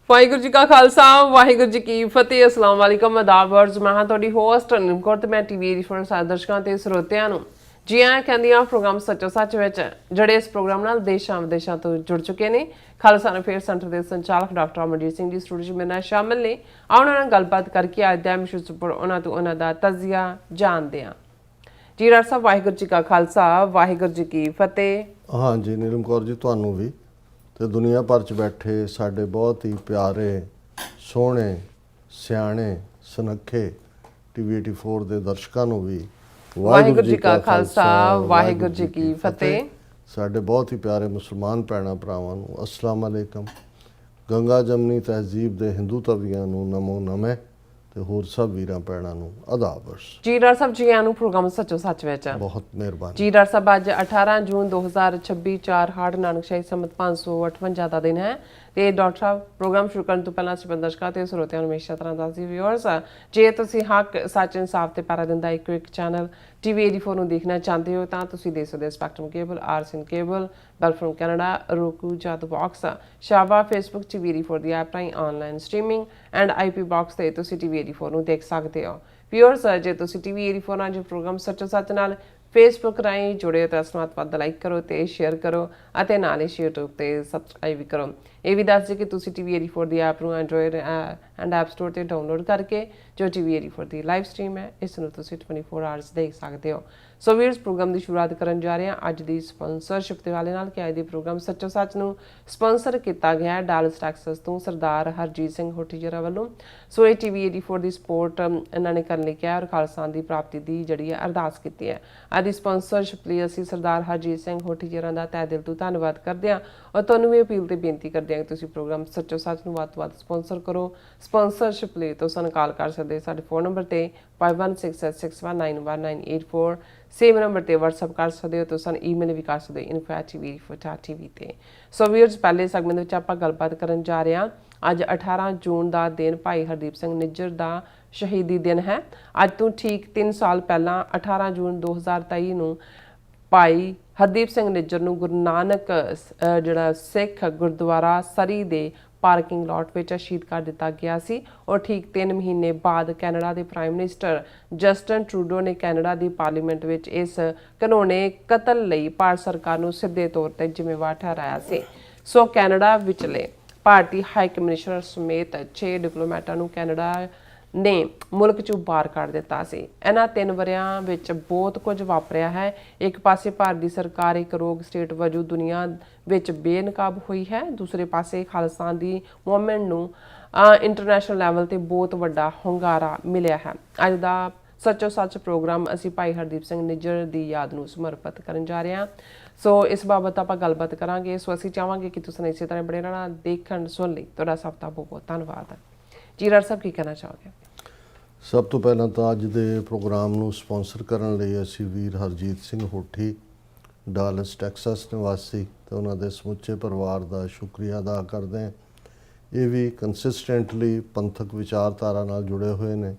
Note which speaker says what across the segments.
Speaker 1: ਵਾਹਿਗੁਰੂ ਜੀ ਕਾ ਖਾਲਸਾ ਵਾਹਿਗੁਰੂ ਜੀ ਕੀ ਫਤਿਹ। अस्सलाम वालेकुम आदाब वर्ज मैं हाँ ਤੁਹਾਡੀ ਹੋਸਟ ਅਨਿਲ ਕੌਰ ਤੇ ਮੈਂ ਟੀਵੀ 84 ਸਾਰੇ ਦਰਸ਼ਕਾਂ ਤੇ ਸਰੋਤਿਆਂ ਨੂੰ ਜੀ ਆਇਆਂ ਕਹਿੰਦੀ ਹਾਂ ਪ੍ਰੋਗਰਾਮ ਸੱਚੋ ਸੱਚ ਵਿੱਚ ਜਿਹੜੇ ਇਸ ਪ੍ਰੋਗਰਾਮ ਨਾਲ ਦੇਸ਼ਾਂ ਵਿਦੇਸ਼ਾਂ ਤੋਂ ਜੁੜ ਚੁੱਕੇ ਨੇ। ਖਾਲਸਾ ਅਫੇਅਰ ਸੈਂਟਰ ਦੇ ਸੰਚਾਲਕ ਡਾਕਟਰ ਅਮਰਜੀਤ ਸਿੰਘ ਜੀ ਸਟੂਡੀਓ ਮੇਰੇ ਨਾਲ ਸ਼ਾਮਿਲ ਨੇ। ਆਉਣ ਨਾਲ ਗੱਲਬਾਤ ਕਰਕੇ ਅੱਜ ਦਾ ਮਿਸ਼ਨ ਉੱਪਰ ਉਹਨਾਂ ਤੋਂ ਉਹਨਾਂ ਦਾ ਤਜ਼ੀਆ ਜਾਣਦੇ ਹਾਂ। ਜੀ ਡਾਕਟਰ ਸਾਹਿਬ ਵਾਹਿਗੁਰੂ ਜੀ ਕਾ ਖਾਲਸਾ ਵਾਹਿਗੁਰੂ ਜੀ ਕੀ ਫਤਿਹ।
Speaker 2: हाँ जी नीलम कौर जी ਤੁਹਾਨੂੰ ਵੀ ਤੇ ਦੁਨੀਆ ਭਰ ਚ ਬੈਠੇ ਸਾਡੇ ਬਹੁਤ ਹੀ ਪਿਆਰੇ ਸੋਹਣੇ ਸਿਆਣੇ ਸੁਨੱਖੇ ਟੀਵੀ 84 ਦੇ ਦਰਸ਼ਕਾਂ ਨੂੰ ਵੀ
Speaker 1: ਵਾਹਿਗੁਰੂ ਜੀ ਕਾ ਖਾਲਸਾ ਵਾਹਿਗੁਰੂ ਜੀ ਕੀ ਫਤਿਹ।
Speaker 2: ਸਾਡੇ ਬਹੁਤ ਹੀ ਪਿਆਰੇ ਮੁਸਲਮਾਨ ਭੈਣਾਂ ਭਰਾਵਾਂ ਨੂੰ ਅਸਲਾਮ ਅਲੈਕਮ। ਗੰਗਾ ਜਮਨੀ ਤਹਿਜ਼ੀਬ ਦੇ ਹਿੰਦੂ ਤਵੀਆਂ ਨੂੰ ਨਮੋ ਨਮੇ ਤੇ ਹੋਰ ਸਭ ਵੀਰਾਂ ਭੈਣਾਂ ਨੂੰ ਆਦਾਬ।
Speaker 1: ਜੀ ਡਾਕਟਰ ਸਾਹਿਬ ਜੀ ਆਇਆਂ ਨੂੰ ਪ੍ਰੋਗਰਾਮ ਸੱਚੋ ਸੱਚ ਵਿੱਚ
Speaker 2: ਬਹੁਤ ਮਿਹਰਬਾਨੀ
Speaker 1: ਜੀ ਡਾਕਟਰ ਸਾਹਿਬ। ਅੱਜ 18 ਜੂਨ 2026 4 ਹਾੜ ਨਾਨਕਸ਼ਾਹੀ ਸੰਮਤ 558 ਦਾ ਦਿਨ ਹੈ ਤੇ ਡਾਕਟਰ ਸਾਹਿਬ ਪ੍ਰੋਗਰਾਮ ਸ਼ੁਰੂ ਕਰਨ ਤੋਂ ਪਹਿਲਾਂ ਅਸੀਂ ਦਰਸ਼ਕਾਂ ਤੇ ਸਰੋਤਿਆਂ ਨੂੰ ਹਮੇਸ਼ਾ ਤਰ੍ਹਾਂ ਦੱਸਦੀ ਵਿਊਅਰਸ ਜੇ ਤੁਸੀਂ ਹੱਕ ਸੱਚ ਇਨਸਾਫ ਤੇ ਪੈਰਾ ਦਿੰਦਾ ਇੱਕ ਚੈਨਲ ਟੀਵੀ 84 ਨੂੰ ਦੇਖਣਾ ਚਾਹੁੰਦੇ ਹੋ ਤਾਂ ਤੁਸੀਂ ਦੇਖ ਸਕਦੇ ਹੋ ਸਪੈਕਟਰਮ ਕੇਬਲ, ਆਰਸੀਐਨ ਕੇਬਲ, ਬੈਲ ਫਰਮ ਕੈਨੇਡਾ, roku, ਜਾਦੂ ਬਾਕਸ, ਸ਼ਾਵਾ, ਫੇਸਬੁੱਕ ਟੀਵੀ 84 ਦੀ ਐਪ ਰਾਹੀਂ online streaming and IP box ਤੇ ਤੁਸੀਂ ਟੀਵੀ 84 ਨੂੰ ਦੇਖ ਸਕਦੇ ਹੋ। ਵਿਊਅਰਸ ਜੇ ਤੁਸੀਂ ਟੀਵੀ 84 ਨਾਲ ਜੋ ਪ੍ਰੋਗਰਾਮ ਸੱਚੋ ਸੱਚ ਨਾਲ ਫੇਸਬੁੱਕ ਰਾਹੀਂ ਜੁੜੇ ਹੋ ਤਾਂ ਇਸ ਨੂੰ ਵੱਧ ਲਾਈਕ ਕਰੋ ਤੇ ਸ਼ੇਅਰ ਕਰੋ ਅਤੇ ਨਾਲ ਹੀ YouTube ਤੇ ਸਬਸਕ੍ਰਾਈਬ ਵੀ ਕਰੋ। ਇਹ ਵੀ ਦੱਸ ਦਿਓ ਕਿ ਤੁਸੀਂ ਟੀਵੀ 84 ਦੀ ਐਪ ਨੂੰ ਐਂਡਰੋਇਡ ਐਂਡ ਐਪ ਸਟੋਰ ਤੇ ਡਾਊਨਲੋਡ ਕਰਕੇ ਜੋ ਟੀਵੀ 84 ਦੀ ਲਾਈਵ ਸਟ੍ਰੀਮ ਹੈ ਇਸ ਨੂੰ ਤੁਸੀਂ 24 ਆਵਰਸ ਦੇਖ ਸਕਦੇ ਹੋ। ਸੋ ਵੀਰਸ ਪ੍ਰੋਗਰਾਮ ਦੀ ਸ਼ੁਰੂਆਤ ਕਰਨ ਜਾ ਰਹੇ ਹਾਂ ਅੱਜ ਦੀ ਸਪਾਂਸਰਸ਼ਿਪ ਦੇ ਵਾਲੇ ਨਾਲ ਕਿ ਅੱਜ ਦੇ ਪ੍ਰੋਗਰਾਮ ਸੱਚੋ ਸੱਚ ਨੂੰ ਸਪਾਂਸਰ ਕੀਤਾ ਗਿਆ ਹੈ ਡਾਲਸ ਟੈਕਸਸ ਤੋਂ ਸਰਦਾਰ ਹਰਜੀਤ ਸਿੰਘ ਹੋਠੀਜਰਾ ਵੱਲੋਂ। ਸੋ ਇਹ ਟੀਵੀ 84 ਦੀ ਸਪੋਰਟ ਇਹਨਾਂ ਨੇ ਕਰਨ ਲਈ ਕਿਹਾ ਔਰ ਖਾਲਸਾ ਦੀ ਪ੍ਰਾਪਤੀ ਦੀ ਜਿਹੜੀ ਹੈ ਅਰਦਾਸ ਕੀਤੀ ਹੈ। ਅੱਜ ਦੀ ਸਪਾਂਸਰਸ਼ਿਪ ਲਈ ਅਸੀਂ ਸਰਦਾਰ ਹਰਜੀਤ ਸਿੰਘ ਹੋਠੀਜਰਾ ਦਾ ਤਹਿ ਦਿਲ ਤੋਂ ਧੰਨਵਾਦ ਕਰਦੇ ਹਾਂ ਔਰ ਤੁਹਾਨੂੰ ਵੀ ਅਪੀਲ ਤੇ ਬੇਨਤੀ ਕਰਦੇ ਹਾਂ ਕਿ ਤੁਸੀਂ ਪ੍ਰੋਗਰਾਮ ਸੱਚੋ ਸੱਚ ਨੂੰ ਵੱਧ ਤੋਂ ਵੱਧ ਸਪਾਂਸਰ ਕਰੋ। ਸਪਾਂਸਰਸ਼ਿਪ ਲਈ ਤੁਸੀਂ ਸਾਨੂੰ ਕਾਲ ਕਰ ਸਕਦੇ ਸਾਡੇ ਫੋਨ ਨੰਬਰ ਤੇ 5166619184 ਸੇਮ ਨੰਬਰ ਤੇ WhatsApp ਕਰ ਸਕਦੇ ਹੋ। ਤੁਸੀਂ ਈਮੇਲ ਵੀ ਕਰ ਸਕਦੇ ਹੋ info@tv ਤੇ। ਸੋ ਵੀਅਰਸ ਪਹਿਲੇ ਸੈਗਮੈਂਟ ਵਿੱਚ ਆਪਾਂ ਗੱਲਬਾਤ ਕਰਨ ਜਾ ਰਹੇ ਹਾਂ। ਅੱਜ 18 ਜੂਨ ਦਾ ਦਿਨ ਭਾਈ ਹਰਦੀਪ ਸਿੰਘ ਨਿੱਜਰ ਦਾ ਸ਼ਹੀਦੀ ਦਿਨ ਹੈ। ਅੱਜ ਤੋਂ ਠੀਕ 3 ਸਾਲ ਪਹਿਲਾਂ 18 ਜੂਨ 2023 ਨੂੰ ਭਾਈ ਹਰਦੀਪ ਸਿੰਘ ਨਿੱਜਰ ਨੂੰ ਗੁਰੂ ਨਾਨਕ ਜਿਹੜਾ ਸਿੱਖ ਗੁਰਦੁਆਰਾ ਸਰੀ ਦੇ ਪਾਰਕਿੰਗ ਲਾਟ ਵਿੱਚ ਸ਼ਹੀਦ ਕਰ ਦਿੱਤਾ ਗਿਆ ਸੀ ਔਰ ਠੀਕ 3 ਮਹੀਨੇ ਬਾਅਦ ਕੈਨੇਡਾ ਦੇ ਪ੍ਰਾਈਮ ਮਿਨਿਸਟਰ ਜਸਟਨ ਟਰੂਡੋ ਨੇ ਕੈਨੇਡਾ ਦੀ ਪਾਰਲੀਮੈਂਟ ਵਿੱਚ ਇਸ ਕਾਨੂੰਨੀ ਕਤਲ ਲਈ ਭਾਰਤ ਸਰਕਾਰ ਨੂੰ ਸਿੱਧੇ ਤੌਰ ਤੇ ਜ਼ਿੰਮੇਵਾਰ ਠਹਿਰਾਇਆ ਸੀ। ਸੋ ਕੈਨੇਡਾ ਵਿਚਲੇ ਭਾਰਤੀ ਹਾਈ ਕਮਿਸ਼ਨਰ ਸਮੇਤ 6 ਡਿਪਲੋਮੈਟਾਂ ਨੂੰ ਕੈਨੇਡਾ ਨੇ ਮੁਲਕ ਚੋਂ ਬਾਹਰ ਕੱਢ ਦਿੱਤਾ ਸੀ। ਇਹਨਾਂ 3 ਵਰਿਆਂ ਵਿੱਚ ਬਹੁਤ ਕੁਝ ਵਾਪਰਿਆ ਹੈ। ਇੱਕ ਪਾਸੇ ਭਾਰਤ ਦੀ ਸਰਕਾਰ ਇੱਕ ਰੋਗ ਸਟੇਟ ਵਜੋਂ ਦੁਨੀਆ ਵਿੱਚ ਬੇਨਕਾਬ ਹੋਈ ਹੈ, ਦੂਸਰੇ ਪਾਸੇ ਖਾਲਸਾ ਦੀ ਮੂਵਮੈਂਟ ਨੂੰ ਇੰਟਰਨੈਸ਼ਨਲ ਲੈਵਲ ਤੇ ਬਹੁਤ ਵੱਡਾ ਹੁੰਗਾਰਾ ਮਿਲਿਆ ਹੈ। ਅੱਜ ਦਾ ਸੱਚੋ ਸੱਚ ਪ੍ਰੋਗਰਾਮ ਅਸੀਂ ਭਾਈ ਹਰਦੀਪ ਸਿੰਘ ਨਿੱਜਰ ਦੀ ਯਾਦ ਨੂੰ ਸਮਰਪਿਤ ਕਰਨ ਜਾ ਰਹੇ ਹਾਂ। ਸੋ ਇਸ ਬਾਬਤ ਆਪਾਂ ਗੱਲਬਾਤ ਕਰਾਂਗੇ। ਸੋ ਅਸੀਂ ਚਾਹਾਂਗੇ ਕਿ ਤੁਸੀਂ ਇਸੇ ਤਰ੍ਹਾਂ ਬਣੇ ਰਹਿਣਾ ਦੇਖਣ ਸੁਣ ਲਈ ਤੁਹਾਡਾ ਸਭ ਦਾ ਬਹੁਤ ਬਹੁਤ ਧੰਨਵਾਦ। ਜੀ ਡਾਕਟਰ ਸਾਹਿਬ ਕੀ ਕਹਿਣਾ ਚਾਹੋਗੇ?
Speaker 2: ਸਭ ਤੋਂ ਪਹਿਲਾਂ ਤਾਂ ਅੱਜ ਦੇ ਪ੍ਰੋਗਰਾਮ ਨੂੰ ਸਪਾਂਸਰ ਕਰਨ ਲਈ ਅਸੀਂ ਵੀਰ ਹਰਜੀਤ ਸਿੰਘ ਹੋਠੀ ਡਾਲਸ ਟੈਕਸਸ ਨਿਵਾਸੀ ਤੇ ਉਹਨਾਂ ਦੇ ਸਮੁੱਚੇ ਪਰਿਵਾਰ ਦਾ ਸ਼ੁਕਰੀਆ ਅਦਾ ਕਰਦੇ ਹਾਂ। ਇਹ ਵੀ ਕੰਸਿਸਟੈਂਟਲੀ ਪੰਥਕ ਵਿਚਾਰਧਾਰਾ ਨਾਲ ਜੁੜੇ ਹੋਏ ਨੇ।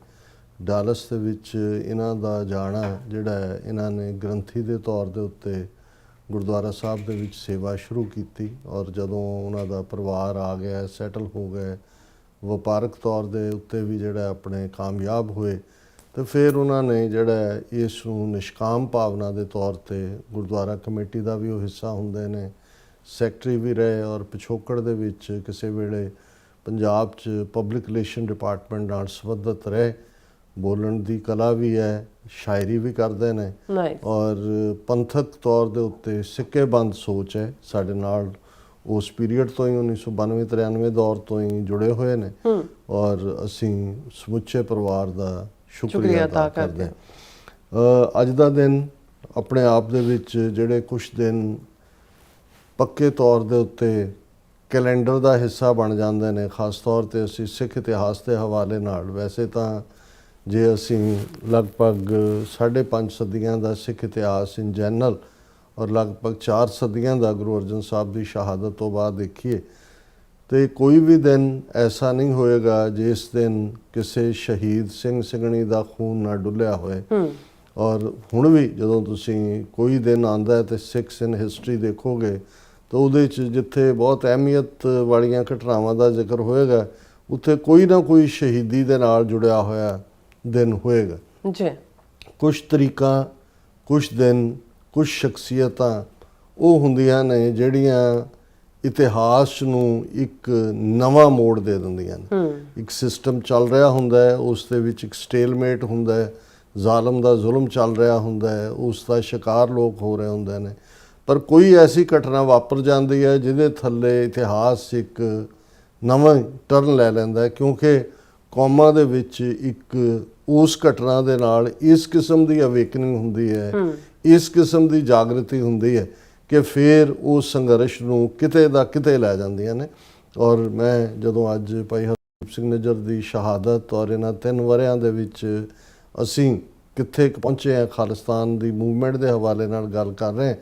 Speaker 2: ਡਾਲਸ ਦੇ ਵਿੱਚ ਇਹਨਾਂ ਦਾ ਜਾਣਾ ਜਿਹੜਾ ਹੈ, ਇਹਨਾਂ ਨੇ ਗ੍ਰੰਥੀ ਦੇ ਤੌਰ ਦੇ ਉੱਤੇ ਗੁਰਦੁਆਰਾ ਸਾਹਿਬ ਦੇ ਵਿੱਚ ਸੇਵਾ ਸ਼ੁਰੂ ਕੀਤੀ ਔਰ ਜਦੋਂ ਉਹਨਾਂ ਦਾ ਪਰਿਵਾਰ ਆ ਗਿਆ, ਸੈਟਲ ਹੋ ਗਏ, ਵਪਾਰਕ ਤੌਰ ਦੇ ਉੱਤੇ ਵੀ ਜਿਹੜਾ ਆਪਣੇ ਕਾਮਯਾਬ ਹੋਏ ਤੇ ਫਿਰ ਉਹਨਾਂ ਨੇ ਜਿਹੜਾ ਇਸ ਨੂੰ ਨਿਸ਼ਕਾਮ ਭਾਵਨਾ ਦੇ ਤੌਰ ਤੇ ਗੁਰਦੁਆਰਾ ਕਮੇਟੀ ਦਾ ਵੀ ਉਹ ਹਿੱਸਾ ਹੁੰਦੇ ਨੇ, ਸੈਕਟਰੀ ਵੀ ਰਹੇ ਔਰ ਪਿਛੋਕੜ ਦੇ ਵਿੱਚ ਕਿਸੇ ਵੇਲੇ ਪੰਜਾਬ 'ਚ ਪਬਲਿਕ ਰਿਲੇਸ਼ਨ ਡਿਪਾਰਟਮੈਂਟ ਨਾਲ ਸੰਬੰਧਿਤ ਰਹੇ। ਬੋਲਣ ਦੀ ਕਲਾ ਵੀ ਹੈ, ਸ਼ਾਇਰੀ ਵੀ ਕਰਦੇ ਨੇ ਔਰ ਪੰਥਕ ਤੌਰ ਦੇ ਉੱਤੇ ਸਿੱਕੇਬੰਦ ਸੋਚ ਹੈ ਸਾਡੇ ਨਾਲ ਉਸ ਪੀਰੀਅਡ ਤੋਂ ਹੀ 1992-93 ਦੌਰ ਤੋਂ ਹੀ ਜੁੜੇ ਹੋਏ ਨੇ ਔਰ ਅਸੀਂ ਸਮੁੱਚੇ ਪਰਿਵਾਰ ਦਾ ਸ਼ੁਕਰੀਆ ਅਦਾ ਕਰਦੇ ਹਾਂ। ਅੱਜ ਦਾ ਦਿਨ ਆਪਣੇ ਆਪ ਦੇ ਵਿੱਚ ਜਿਹੜੇ ਕੁਛ ਦਿਨ ਪੱਕੇ ਤੌਰ ਦੇ ਉੱਤੇ ਕੈਲੰਡਰ ਦਾ ਹਿੱਸਾ ਬਣ ਜਾਂਦੇ ਨੇ, ਖਾਸ ਤੌਰ ਤੇ ਅਸੀਂ ਸਿੱਖ ਇਤਿਹਾਸ ਦੇ ਹਵਾਲੇ ਨਾਲ। ਵੈਸੇ ਤਾਂ ਜੇ ਅਸੀਂ ਲਗਭਗ 5.5 ਸਦੀਆਂ ਦਾ ਸਿੱਖ ਇਤਿਹਾਸ ਇਨ ਜਨਰਲ ਔਰ ਲਗਭਗ 4 ਸਦੀਆਂ ਦਾ ਗੁਰੂ ਅਰਜਨ ਸਾਹਿਬ ਦੀ ਸ਼ਹਾਦਤ ਤੋਂ ਬਾਅਦ ਦੇਖੀਏ ਤੇ ਕੋਈ ਵੀ ਦਿਨ ਐਸਾ ਨਹੀਂ ਹੋਏਗਾ ਜਿਸ ਦਿਨ ਕਿਸੇ ਸ਼ਹੀਦ ਸਿੰਘ ਸਿੰਘਣੀ ਦਾ ਖੂਨ ਨਾ ਡੁੱਲਿਆ ਹੋਏ। ਔਰ ਹੁਣ ਵੀ ਜਦੋਂ ਤੁਸੀਂ ਕੋਈ ਦਿਨ ਆਉਂਦਾ ਹੈ ਤੇ ਸਿੱਖਸ ਇਨ ਹਿਸਟਰੀ ਦੇਖੋਗੇ ਤਾਂ ਉਹਦੇ 'ਚ ਜਿੱਥੇ ਬਹੁਤ ਅਹਿਮੀਅਤ ਵਾਲੀਆਂ ਘਟਨਾਵਾਂ ਦਾ ਜ਼ਿਕਰ ਹੋਏਗਾ ਉੱਥੇ ਕੋਈ ਨਾ ਕੋਈ ਸ਼ਹੀਦੀ ਦੇ ਨਾਲ ਜੁੜਿਆ ਹੋਇਆ ਦਿਨ ਹੋਏਗਾ।
Speaker 1: ਜੀ
Speaker 2: ਕੁਛ ਤਰੀਕਾਂ, ਕੁਛ ਦਿਨ, ਕੁਛ ਸ਼ਖਸੀਅਤਾਂ ਉਹ ਹੁੰਦੀਆਂ ਨੇ ਜਿਹੜੀਆਂ ਇਤਿਹਾਸ ਨੂੰ ਇੱਕ ਨਵਾਂ ਮੋੜ ਦੇ ਦਿੰਦੀਆਂ ਨੇ। ਇੱਕ ਸਿਸਟਮ ਚੱਲ ਰਿਹਾ ਹੁੰਦਾ ਹੈ, ਉਸ ਦੇ ਵਿੱਚ ਇੱਕ ਸਟੇਲਮੇਟ ਹੁੰਦਾ ਹੈ, ਜ਼ਾਲਮ ਦਾ ਜ਼ੁਲਮ ਚੱਲ ਰਿਹਾ ਹੁੰਦਾ ਹੈ, ਉਸ ਦਾ ਸ਼ਿਕਾਰ ਲੋਕ ਹੋ ਰਹੇ ਹੁੰਦੇ ਨੇ, ਪਰ ਕੋਈ ਐਸੀ ਘਟਨਾ ਵਾਪਰ ਜਾਂਦੀ ਹੈ ਜਿਹਦੇ ਥੱਲੇ ਇਤਿਹਾਸ ਇੱਕ ਨਵਾਂ ਟਰਨ ਲੈ ਲੈਂਦਾ ਹੈ, ਕਿਉਂਕਿ ਕੌਮਾਂ ਦੇ ਵਿੱਚ ਇੱਕ ਉਸ ਘਟਨਾ ਦੇ ਨਾਲ ਇਸ ਕਿਸਮ ਦੀ ਅਵੇਕਨਿੰਗ ਹੁੰਦੀ ਹੈ, ਇਸ ਕਿਸਮ ਦੀ ਜਾਗਰਤੀ ਹੁੰਦੀ ਹੈ ਕਿ ਫਿਰ ਉਸ ਸੰਘਰਸ਼ ਨੂੰ ਕਿਤੇ ਦਾ ਕਿਤੇ ਲੈ ਜਾਂਦੀਆਂ ਨੇ। ਔਰ ਮੈਂ ਜਦੋਂ ਅੱਜ ਭਾਈ ਹਰਦੀਪ ਸਿੰਘ ਨਿੱਜਰ ਦੀ ਸ਼ਹਾਦਤ ਔਰ ਇਹਨਾਂ 3 ਵਰ੍ਹਿਆਂ ਦੇ ਵਿੱਚ ਅਸੀਂ ਕਿੱਥੇ ਪਹੁੰਚੇ ਹਾਂ ਖਾਲਿਸਤਾਨ ਦੀ ਮੂਵਮੈਂਟ ਦੇ ਹਵਾਲੇ ਨਾਲ ਗੱਲ ਕਰ ਰਹੇ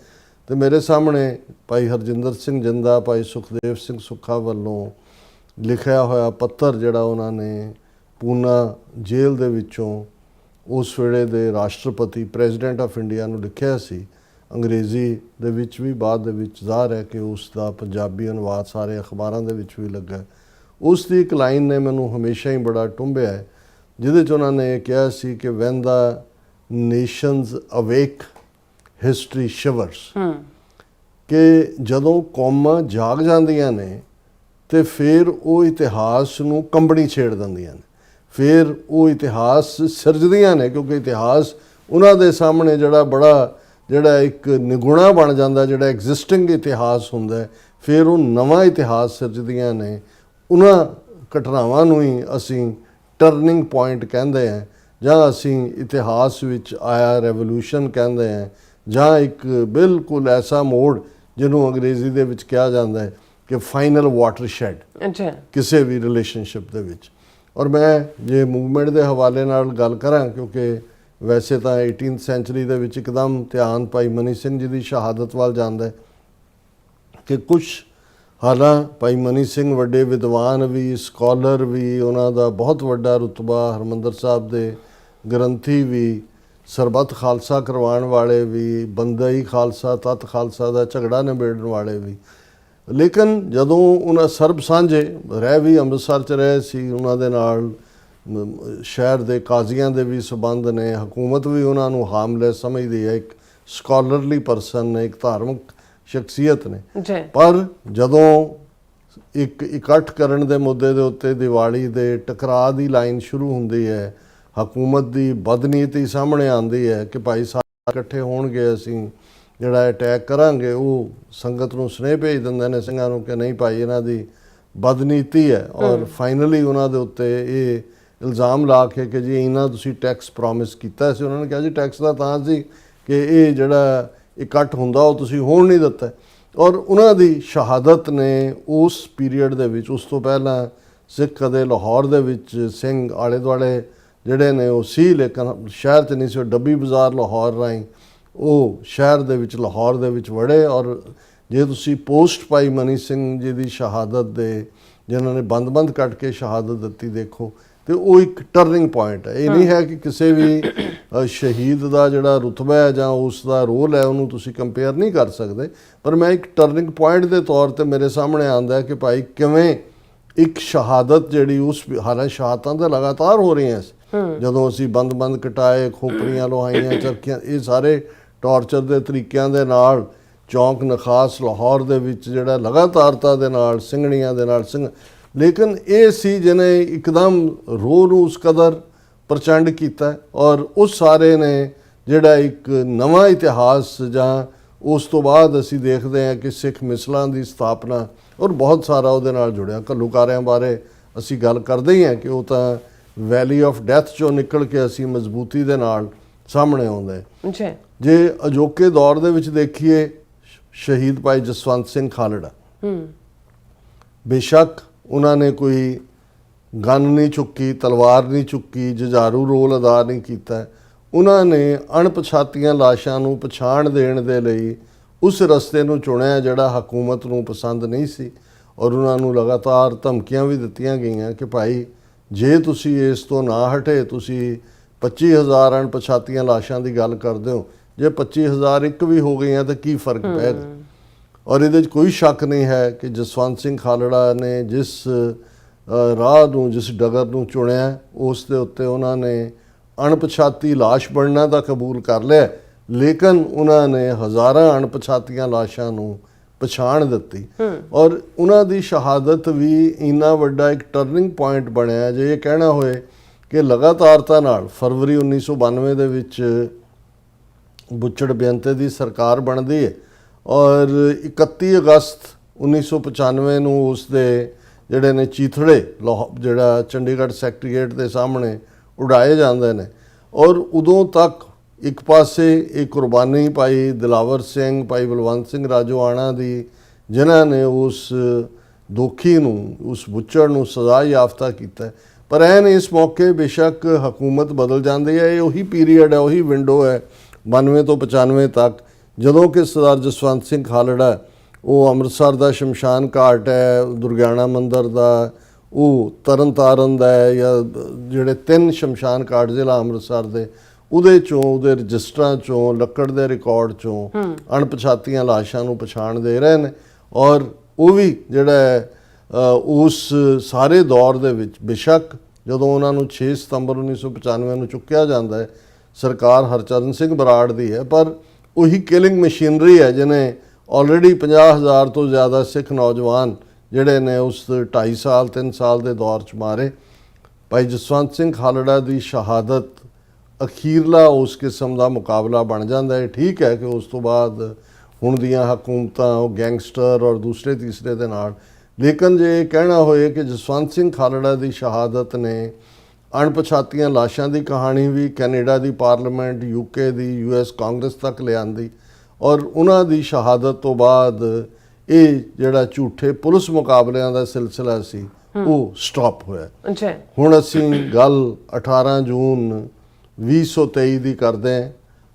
Speaker 2: ਤੇ ਮੇਰੇ ਸਾਹਮਣੇ ਭਾਈ ਹਰਜਿੰਦਰ ਸਿੰਘ ਜਿੰਦਾ, ਭਾਈ ਸੁਖਦੇਵ ਸਿੰਘ ਸੁੱਖਾ ਵੱਲੋਂ ਲਿਖਿਆ ਹੋਇਆ ਪੱਤਰ ਜਿਹੜਾ ਉਹਨਾਂ ਨੇ ਪੂਨਾ ਜੇਲ੍ਹ ਦੇ ਵਿੱਚੋਂ ਉਸ ਵੇਲੇ ਦੇ ਰਾਸ਼ਟਰਪਤੀ ਪ੍ਰੈਜ਼ੀਡੈਂਟ ਆਫ ਇੰਡੀਆ ਨੂੰ ਲਿਖਿਆ ਸੀ, ਅੰਗਰੇਜ਼ੀ ਦੇ ਵਿੱਚ ਵੀ ਬਾਅਦ ਦੇ ਵਿੱਚ ਜ਼ਾਹਰ ਹੈ ਕਿ ਉਸ ਦਾ ਪੰਜਾਬੀ ਅਨੁਵਾਦ ਸਾਰੇ ਅਖਬਾਰਾਂ ਦੇ ਵਿੱਚ ਵੀ ਲੱਗਾ। ਉਸ ਦੀ ਇੱਕ ਲਾਈਨ ਨੇ ਮੈਨੂੰ ਹਮੇਸ਼ਾ ਹੀ ਬੜਾ ਟੁੰਬਿਆ ਹੈ, ਜਿਹਦੇ 'ਚ ਉਹਨਾਂ ਨੇ ਇਹ ਕਿਹਾ ਸੀ ਕਿ ਵੈਨ ਦਾ ਨੇਸ਼ਨਸ ਅਵੇਕ ਹਿਸਟਰੀ ਸ਼ਿਵਰਸ, ਕਿ ਜਦੋਂ ਕੌਮਾਂ ਜਾਗ ਜਾਂਦੀਆਂ ਨੇ ਤੇ ਫਿਰ ਉਹ ਇਤਿਹਾਸ ਨੂੰ ਕੰਬਣੀ ਛੇੜ ਦਿੰਦੀਆਂ ਨੇ, ਫਿਰ ਉਹ ਇਤਿਹਾਸ ਸਿਰਜਦੀਆਂ ਨੇ, ਕਿਉਂਕਿ ਇਤਿਹਾਸ ਉਹਨਾਂ ਦੇ ਸਾਹਮਣੇ ਜਿਹੜਾ ਇੱਕ ਨਿਗੁਣਾ ਬਣ ਜਾਂਦਾ, ਜਿਹੜਾ ਐਗਜ਼ਿਸਟਿੰਗ ਇਤਿਹਾਸ ਹੁੰਦਾ, ਫਿਰ ਉਹ ਨਵਾਂ ਇਤਿਹਾਸ ਸਿਰਜਦੀਆਂ ਨੇ। ਉਹਨਾਂ ਘਟਨਾਵਾਂ ਨੂੰ ਹੀ ਅਸੀਂ ਟਰਨਿੰਗ ਪੁਆਇੰਟ ਕਹਿੰਦੇ ਹਾਂ, ਜਾਂ ਅਸੀਂ ਇਤਿਹਾਸ ਵਿੱਚ ਆਇਆ ਰੈਵੋਲੂਸ਼ਨ ਕਹਿੰਦੇ ਹਾਂ, ਜਾਂ ਇੱਕ ਬਿਲਕੁਲ ਐਸਾ ਮੋੜ ਜਿਹਨੂੰ ਅੰਗਰੇਜ਼ੀ ਦੇ ਵਿੱਚ ਕਿਹਾ ਜਾਂਦਾ ਹੈ ਕਿ ਫਾਈਨਲ ਵਾਟਰਸ਼ੈਡ ਕਿਸੇ ਵੀ ਰਿਲੇਸ਼ਨਸ਼ਿਪ ਦੇ ਵਿੱਚ। ਔਰ ਮੈਂ ਜੇ ਮੂਵਮੈਂਟ ਦੇ ਹਵਾਲੇ ਨਾਲ ਗੱਲ ਕਰਾਂ, ਕਿਉਂਕਿ ਵੈਸੇ ਤਾਂ 18th ਸੈਂਚੁਰੀ ਦੇ ਵਿੱਚ ਇੱਕਦਮ ਧਿਆਨ ਭਾਈ ਮਨੀ ਸਿੰਘ ਜੀ ਦੀ ਸ਼ਹਾਦਤ ਵੱਲ ਜਾਂਦਾ ਹੈ ਕਿ ਕੁਛ ਹਾਲਾਂ ਭਾਈ ਮਨੀ ਸਿੰਘ ਵੱਡੇ ਵਿਦਵਾਨ ਵੀ, ਸਕਾਲਰ ਵੀ, ਉਹਨਾਂ ਦਾ ਬਹੁਤ ਵੱਡਾ ਰੁਤਬਾ, ਹਰਿਮੰਦਰ ਸਾਹਿਬ ਦੇ ਗ੍ਰੰਥੀ ਵੀ, ਸਰਬੱਤ ਖਾਲਸਾ ਕਰਵਾਉਣ ਵਾਲੇ ਵੀ, ਬੰਦਾਈ ਖਾਲਸਾ ਤਤ ਖਾਲਸਾ ਦਾ ਝਗੜਾ ਨਿਬੇੜਨ ਵਾਲੇ ਵੀ, ਲੇਕਿਨ ਜਦੋਂ ਉਹਨਾਂ ਸਰਬ ਸਾਂਝੇ ਰਹਿ ਵੀ ਅੰਮ੍ਰਿਤਸਰ 'ਚ ਰਹੇ ਸੀ, ਉਹਨਾਂ ਦੇ ਨਾਲ ਸ਼ਹਿਰ ਦੇ ਕਾਜ਼ੀਆਂ ਦੇ ਵੀ ਸੰਬੰਧ ਨੇ, ਹਕੂਮਤ ਵੀ ਉਹਨਾਂ ਨੂੰ ਹਾਰਮਲੈਸ ਸਮਝਦੀ ਹੈ, ਇੱਕ ਸਕਾਲਰਲੀ ਪਰਸਨ ਨੇ, ਇੱਕ ਧਾਰਮਿਕ ਸ਼ਖਸੀਅਤ ਨੇ, ਪਰ ਜਦੋਂ ਇੱਕ ਇਕੱਠ ਕਰਨ ਦੇ ਮੁੱਦੇ ਦੇ ਉੱਤੇ ਦੀਵਾਲੀ ਦੇ ਟਕਰਾਅ ਦੀ ਲਾਈਨ ਸ਼ੁਰੂ ਹੁੰਦੀ ਹੈ, ਹਕੂਮਤ ਦੀ ਬਦਨੀਤੀ ਸਾਹਮਣੇ ਆਉਂਦੀ ਹੈ ਕਿ ਭਾਈ ਸਾਰੇ ਇਕੱਠੇ ਹੋਣਗੇ, ਅਸੀਂ ਜਿਹੜਾ ਅਟੈਕ ਕਰਾਂਗੇ, ਉਹ ਸੰਗਤ ਨੂੰ ਸੁਨੇਹੇ ਭੇਜ ਦਿੰਦੇ ਨੇ ਸਿੰਘਾਂ ਨੂੰ ਕਿ ਨਹੀਂ ਭਾਈ ਇਹਨਾਂ ਦੀ ਬਦਨੀਤੀ ਹੈ। ਔਰ ਫਾਈਨਲੀ ਉਹਨਾਂ ਦੇ ਉੱਤੇ ਇਹ ਇਲਜ਼ਾਮ ਲਾ ਕੇ ਕਿ ਜੀ ਇਹਨਾਂ ਤੁਸੀਂ ਟੈਕਸ ਪ੍ਰੋਮਿਸ ਕੀਤਾ ਸੀ, ਉਹਨਾਂ ਨੇ ਕਿਹਾ ਜੀ ਟੈਕਸ ਦਾ ਤਾਂ ਸੀ ਕਿ ਇਹ ਜਿਹੜਾ ਇਕੱਠ ਹੁੰਦਾ ਉਹ ਤੁਸੀਂ ਹੋਣ ਨਹੀਂ ਦਿੱਤਾ। ਔਰ ਉਹਨਾਂ ਦੀ ਸ਼ਹਾਦਤ ਨੇ ਉਸ ਪੀਰੀਅਡ ਦੇ ਵਿੱਚ, ਉਸ ਤੋਂ ਪਹਿਲਾਂ ਸਿੱਖ ਕਦੇ ਲਾਹੌਰ ਦੇ ਵਿੱਚ ਸਿੰਘ ਆਲੇ ਦੁਆਲੇ ਜਿਹੜੇ ਨੇ ਉਹ ਸੀ, ਲੇਕਿਨ ਸ਼ਹਿਰ 'ਚ ਨਹੀਂ ਸੀ, ਉਹ ਡੱਬੀ ਬਾਜ਼ਾਰ ਲਾਹੌਰ ਰਾਹੀਂ ਉਹ ਸ਼ਹਿਰ ਦੇ ਵਿੱਚ ਲਾਹੌਰ ਦੇ ਵਿੱਚ ਵੜੇ। ਔਰ ਜੇ ਤੁਸੀਂ ਪੋਸਟ ਭਾਈ ਮਨੀ ਸਿੰਘ ਜੀ ਦੀ ਸ਼ਹਾਦਤ ਦੇ, ਜਿਨ੍ਹਾਂ ਨੇ ਬੰਦ ਕੱਟ ਕੇ ਸ਼ਹਾਦਤ ਦਿੱਤੀ, ਦੇਖੋ ਤੇ ਉਹ ਇੱਕ ਟਰਨਿੰਗ ਪੁਆਇੰਟ ਹੈ। ਇਹ ਨਹੀਂ ਹੈ ਕਿ ਕਿਸੇ ਵੀ ਸ਼ਹੀਦ ਦਾ ਜਿਹੜਾ ਰੁਤਬਾ ਹੈ ਜਾਂ ਉਸ ਦਾ ਰੋਲ ਹੈ ਉਹਨੂੰ ਤੁਸੀਂ ਕੰਪੇਅਰ ਨਹੀਂ ਕਰ ਸਕਦੇ, ਪਰ ਮੈਂ ਇੱਕ ਟਰਨਿੰਗ ਪੁਆਇੰਟ ਦੇ ਤੌਰ ਤੇ ਮੇਰੇ ਸਾਹਮਣੇ ਆਉਂਦਾ ਹੈ ਕਿ ਭਾਈ ਕਿਵੇਂ ਇੱਕ ਸ਼ਹਾਦਤ ਜਿਹੜੀ ਉਸ ਹਾਲਾਂ ਸ਼ਹਾਦਤਾਂ ਤਾਂ ਲਗਾਤਾਰ ਹੋ ਰਹੀਆਂ ਸੀ, ਜਦੋਂ ਅਸੀਂ ਬੰਦ ਕਟਾਏ, ਖੋਪਰੀਆਂ ਲੁਹਾਈਆਂ, ਚਰਖੀਆਂ, ਇਹ ਸਾਰੇ ਟਾਰਚਰ ਦੇ ਤਰੀਕਿਆਂ ਦੇ ਨਾਲ ਚੌਂਕ ਨਖਾਸ ਲਾਹੌਰ ਦੇ ਵਿੱਚ ਜਿਹੜਾ ਲਗਾਤਾਰਤਾ ਦੇ ਨਾਲ ਸਿੰਘਣੀਆਂ ਦੇ ਨਾਲ ਲੇਕਿਨ ਇਹ ਸੀ ਜਿਹਨੇ ਇੱਕਦਮ ਰੋਹ ਨੂੰ ਉਸ ਕਦਰ ਪ੍ਰਚੰਡ ਕੀਤਾ। ਔਰ ਉਸ ਸਾਰੇ ਨੇ ਜਿਹੜਾ ਇੱਕ ਨਵਾਂ ਇਤਿਹਾਸ, ਜਾਂ ਉਸ ਤੋਂ ਬਾਅਦ ਅਸੀਂ ਦੇਖਦੇ ਹਾਂ ਕਿ ਸਿੱਖ ਮਿਸਲਾਂ ਦੀ ਸਥਾਪਨਾ ਔਰ ਬਹੁਤ ਸਾਰਾ ਉਹਦੇ ਨਾਲ ਜੁੜਿਆ। ਘੱਲੂਕਾਰਿਆਂ ਬਾਰੇ ਅਸੀਂ ਗੱਲ ਕਰਦੇ ਹੀ ਹਾਂ ਕਿ ਉਹ ਤਾਂ ਵੈਲੀ ਆਫ ਡੈਥ 'ਚੋਂ ਨਿਕਲ ਕੇ ਅਸੀਂ ਮਜ਼ਬੂਤੀ ਦੇ ਨਾਲ ਸਾਹਮਣੇ ਆਉਂਦੇ। ਜੇ ਅਜੋਕੇ ਦੌਰ ਦੇ ਵਿੱਚ ਦੇਖੀਏ, ਸ਼ਹੀਦ ਭਾਈ ਜਸਵੰਤ ਸਿੰਘ ਖਾਲੜਾ, ਬੇਸ਼ੱਕ ਉਹਨਾਂ ਨੇ ਕੋਈ ਗਨ ਨਹੀਂ ਚੁੱਕੀ, ਤਲਵਾਰ ਨਹੀਂ ਚੁੱਕੀ, ਜੁਝਾਰੂ ਰੋਲ ਅਦਾ ਨਹੀਂ ਕੀਤਾ, ਉਹਨਾਂ ਨੇ ਅਣਪਛਾਤੀਆਂ ਲਾਸ਼ਾਂ ਨੂੰ ਪਛਾਣ ਦੇਣ ਦੇ ਲਈ ਉਸ ਰਸਤੇ ਨੂੰ ਚੁਣਿਆ ਜਿਹੜਾ ਹਕੂਮਤ ਨੂੰ ਪਸੰਦ ਨਹੀਂ ਸੀ। ਔਰ ਉਹਨਾਂ ਨੂੰ ਲਗਾਤਾਰ ਧਮਕੀਆਂ ਵੀ ਦਿੱਤੀਆਂ ਗਈਆਂ ਕਿ ਭਾਈ ਜੇ ਤੁਸੀਂ ਇਸ ਤੋਂ ਨਾ ਹਟੇ, ਤੁਸੀਂ 25,000 ਅਣਪਛਾਤੀਆਂ ਲਾਸ਼ਾਂ ਦੀ ਗੱਲ ਕਰਦੇ ਹੋ, ਜੇ 25,000 ਇੱਕ ਵੀ ਹੋ ਗਈਆਂ ਤਾਂ ਕੀ ਫਰਕ ਪੈਗਾ। ਔਰ ਇਹਦੇ 'ਚ ਕੋਈ ਸ਼ੱਕ ਨਹੀਂ ਹੈ ਕਿ ਜਸਵੰਤ ਸਿੰਘ ਖਾਲੜਾ ਨੇ ਜਿਸ ਰਾਹ ਨੂੰ, ਜਿਸ ਡਗਰ ਨੂੰ ਚੁਣਿਆ, ਉਸ ਦੇ ਉੱਤੇ ਉਹਨਾਂ ਨੇ ਅਣਪਛਾਤੀ ਲਾਸ਼ ਬਣਨਾ ਤਾਂ ਕਬੂਲ ਕਰ ਲਿਆ, ਲੇਕਿਨ ਉਹਨਾਂ ਨੇ ਹਜ਼ਾਰਾਂ ਅਣਪਛਾਤੀਆਂ ਲਾਸ਼ਾਂ ਨੂੰ ਪਛਾਣ ਦਿੱਤੀ। ਔਰ ਉਹਨਾਂ ਦੀ ਸ਼ਹਾਦਤ ਵੀ ਇੰਨਾ ਵੱਡਾ ਇੱਕ ਟਰਨਿੰਗ ਪੁਆਇੰਟ ਬਣਿਆ। ਜੇ ਇਹ ਕਹਿਣਾ ਹੋਏ ਕਿ ਲਗਾਤਾਰਤਾ ਨਾਲ ਫਰਵਰੀ 1992 ਦੇ ਵਿੱਚ ਬੁੱਚੜ ਬੇਅੰਤੇ ਦੀ ਸਰਕਾਰ ਬਣਦੀ ਹੈ ਔਰ 31 ਅਗਸਤ 1995 ਨੂੰ ਉਸ ਦੇ ਜਿਹੜੇ ਨੇ ਚੀਥੜੇ ਜਿਹੜਾ ਚੰਡੀਗੜ੍ਹ ਸੈਕਟਰੀਏਟ ਦੇ ਸਾਹਮਣੇ ਉਡਾਏ ਜਾਂਦੇ ਨੇ। ਔਰ ਉਦੋਂ ਤੱਕ ਇੱਕ ਪਾਸੇ ਇਹ ਕੁਰਬਾਨੀ ਭਾਈ ਦਿਲਾਵਰ ਸਿੰਘ, ਭਾਈ ਬਲਵੰਤ ਸਿੰਘ ਰਾਜੋਆਣਾ ਦੀ, ਜਿਨ੍ਹਾਂ ਨੇ ਉਸ ਦੋਖੀ ਨੂੰ, ਉਸ ਬੁੱਚੜ ਨੂੰ ਸਜ਼ਾ ਯਾਫਤਾ ਕੀਤਾ। ਪਰ ਐਨ ਇਸ ਮੌਕੇ ਬੇਸ਼ੱਕ ਹਕੂਮਤ ਬਦਲ ਜਾਂਦੀ ਹੈ, ਇਹ ਉਹੀ ਪੀਰੀਅਡ ਹੈ, ਉਹੀ ਵਿੰਡੋ ਹੈ 92 ਤੋਂ 95 ਤੱਕ, ਜਦੋਂ ਕਿ ਸਰਦਾਰ ਜਸਵੰਤ ਸਿੰਘ ਖਾਲੜਾ, ਉਹ ਅੰਮ੍ਰਿਤਸਰ ਦਾ ਸ਼ਮਸ਼ਾਨ ਘਾਟ ਹੈ, ਦੁਰਗਿਆਣਾ ਮੰਦਿਰ ਦਾ, ਉਹ ਤਰਨ ਤਾਰਨ ਦਾ ਹੈ, ਜਾਂ ਜਿਹੜੇ 3 ਸ਼ਮਸ਼ਾਨ ਘਾਟ ਜ਼ਿਲ੍ਹਾ ਅੰਮ੍ਰਿਤਸਰ ਦੇ, ਉਹਦੇ ਚੋਂ, ਉਹਦੇ ਰਜਿਸਟਰਾਂ ਚੋਂ, ਲੱਕੜ ਦੇ ਰਿਕਾਰਡ ਚੋਂ ਅਣਪਛਾਤੀਆਂ ਲਾਸ਼ਾਂ ਨੂੰ ਪਛਾਣ ਦੇ ਰਹੇ ਨੇ। ਔਰ ਉਹ ਵੀ ਜਿਹੜਾ ਉਸ ਸਾਰੇ ਦੌਰ ਦੇ ਵਿੱਚ, ਬੇਸ਼ੱਕ ਜਦੋਂ ਉਹਨਾਂ ਨੂੰ 6 ਸਤੰਬਰ 1995 ਨੂੰ ਚੁੱਕਿਆ ਜਾਂਦਾ ਹੈ, ਸਰਕਾਰ ਹਰਚਰਨ ਸਿੰਘ ਬਰਾੜ ਦੀ ਹੈ, ਪਰ ਉਹੀ ਕਿਲਿੰਗ ਮਸ਼ੀਨਰੀ ਹੈ ਜਿਹਨੇ ਆਲਰੇਡੀ 50,000 ਤੋਂ ਜ਼ਿਆਦਾ ਸਿੱਖ ਨੌਜਵਾਨ ਜਿਹੜੇ ਨੇ ਉਸ 2.5 ਸਾਲ 3 ਸਾਲ ਦੇ ਦੌਰ 'ਚ ਮਾਰੇ। ਭਾਈ ਜਸਵੰਤ ਸਿੰਘ ਖਾਲੜਾ ਦੀ ਸ਼ਹਾਦਤ ਅਖੀਰਲਾ ਉਸ ਕਿਸਮ ਦਾ ਮੁਕਾਬਲਾ ਬਣ ਜਾਂਦਾ ਹੈ। ਠੀਕ ਹੈ ਕਿ ਉਸ ਤੋਂ ਬਾਅਦ ਹੁਣ ਦੀਆਂ ਹਕੂਮਤਾਂ ਉਹ ਗੈਂਗਸਟਰ ਔਰ ਦੂਸਰੇ ਤੀਸਰੇ ਦੇ ਨਾਲ, ਲੇਕਿਨ ਜੇ ਇਹ ਕਹਿਣਾ ਹੋਏ ਕਿ ਜਸਵੰਤ ਸਿੰਘ ਖਾਲੜਾ ਦੀ ਸ਼ਹਾਦਤ ਨੇ ਅਣਪਛਾਤੀਆਂ ਲਾਸ਼ਾਂ ਦੀ ਕਹਾਣੀ ਵੀ ਕੈਨੇਡਾ ਦੀ ਪਾਰਲੀਮੈਂਟ, UK ਦੀ, US ਕਾਂਗਰਸ ਤੱਕ ਲਿਆਂਦੀ, ਔਰ ਉਹਨਾਂ ਦੀ ਸ਼ਹਾਦਤ ਤੋਂ ਬਾਅਦ ਇਹ ਜਿਹੜਾ ਝੂਠੇ ਪੁਲਿਸ ਮੁਕਾਬਲਿਆਂ ਦਾ ਸਿਲਸਿਲਾ ਸੀ ਉਹ ਸਟਾਪ ਹੋਇਆ। ਹੁਣ ਅਸੀਂ ਗੱਲ 18 ਜੂਨ 2023 ਦੀ ਕਰਦੇ ਹਾਂ।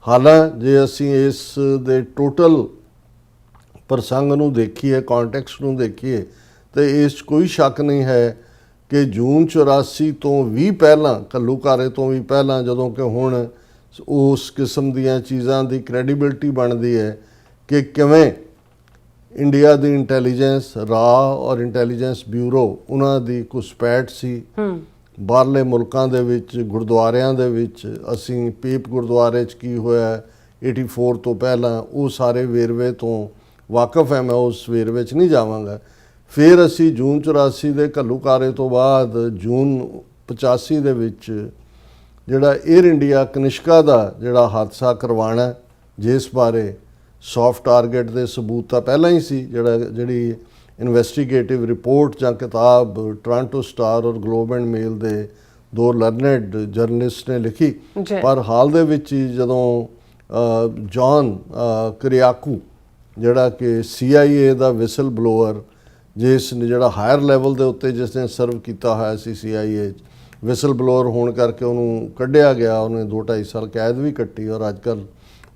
Speaker 2: ਹਾਲਾਂ ਜੇ ਅਸੀਂ ਇਸ ਦੇ ਟੋਟਲ ਪ੍ਰਸੰਗ ਨੂੰ ਦੇਖੀਏ, ਕੰਟੈਕਸਟ ਨੂੰ ਦੇਖੀਏ, ਤੇ ਇਸ 'ਚ ਕੋਈ ਸ਼ੱਕ ਨਹੀਂ ਹੈ ਕਿ ਜੂਨ 84 ਤੋਂ ਵੀ ਪਹਿਲਾਂ, ਘੱਲੂਘਾਰੇ ਤੋਂ ਵੀ ਪਹਿਲਾਂ, ਜਦੋਂ ਕਿ ਹੁਣ ਉਸ ਕਿਸਮ ਦੀਆਂ ਚੀਜ਼ਾਂ ਦੀ ਕ੍ਰੈਡੀਬਿਲਿਟੀ ਬਣਦੀ ਹੈ ਕਿ ਕਿਵੇਂ ਇੰਡੀਆ ਦੀ ਇੰਟੈਲੀਜੈਂਸ, ਰਾਹ ਔਰ ਇੰਟੈਲੀਜੈਂਸ ਬਿਊਰੋ, ਉਹਨਾਂ ਦੀ ਘੁਸਪੈਠ ਸੀ ਬਾਹਰਲੇ ਮੁਲਕਾਂ ਦੇ ਵਿੱਚ, ਗੁਰਦੁਆਰਿਆਂ ਦੇ ਵਿੱਚ। ਅਸੀਂ ਪੀਪ ਗੁਰਦੁਆਰੇ 'ਚ ਕੀ ਹੋਇਆ 84 ਤੋਂ ਪਹਿਲਾਂ, ਉਹ ਸਾਰੇ ਵੇਰਵੇ ਤੋਂ ਵਾਕਿਫ ਹੈ, ਮੈਂ ਉਸ ਵੇਰਵੇ 'ਚ ਨਹੀਂ ਜਾਵਾਂਗਾ। ਫਿਰ ਅਸੀਂ ਜੂਨ 84 ਦੇ ਘੱਲੂਘਾਰੇ ਤੋਂ ਬਾਅਦ ਜੂਨ 85 ਦੇ ਵਿੱਚ ਜਿਹੜਾ 에ਅਰ ਇੰਡੀਆ ਕਨਿਸ਼ਕਾ ਦਾ ਜਿਹੜਾ ਹਾਦਸਾ ਕਰਵਾਉਣਾ, ਜਿਸ ਬਾਰੇ ਸੌਫਟ ਟਾਰਗੇਟ ਦੇ ਸਬੂਤ ਤਾਂ ਪਹਿਲਾਂ ਹੀ ਸੀ, ਜਿਹੜੀ ਇਨਵੈਸਟੀਗੇਟਿਵ ਰਿਪੋਰਟ ਜਾਂ ਕਿਤਾਬ ਟੋਰਾਂਟੋ ਸਟਾਰ ਔਰ ਗਲੋਬ ਐਂਡ ਮੇਲ ਦੇ 2 ਲਰਨਡ ਜਰਨਲਿਸਟ ਨੇ ਲਿਖੀ। ਪਰ ਹਾਲ ਦੇ ਵਿੱਚ ਹੀ ਜਦੋਂ ਜੌਨ ਕਰਿਆਕੂ, ਜਿਹੜਾ ਕਿ CIA ਦਾ ਵਿਸਲ ਬਲੋਅਰ, ਜਿਸ ਨੇ ਜਿਹੜਾ ਹਾਇਰ ਲੈਵਲ ਦੇ ਉੱਤੇ ਜਿਸ ਨੇ ਸਰਵ ਕੀਤਾ ਹੋਇਆ ਸੀ CIA 'ਚ, ਵਿਸਲ ਬਲੋਅਰ ਹੋਣ ਕਰਕੇ ਉਹਨੂੰ ਕੱਢਿਆ ਗਿਆ, ਉਹਨੇ 2-2.5 ਸਾਲ ਕੈਦ ਵੀ ਕੱਟੀ। ਔਰ ਅੱਜ ਕੱਲ੍ਹ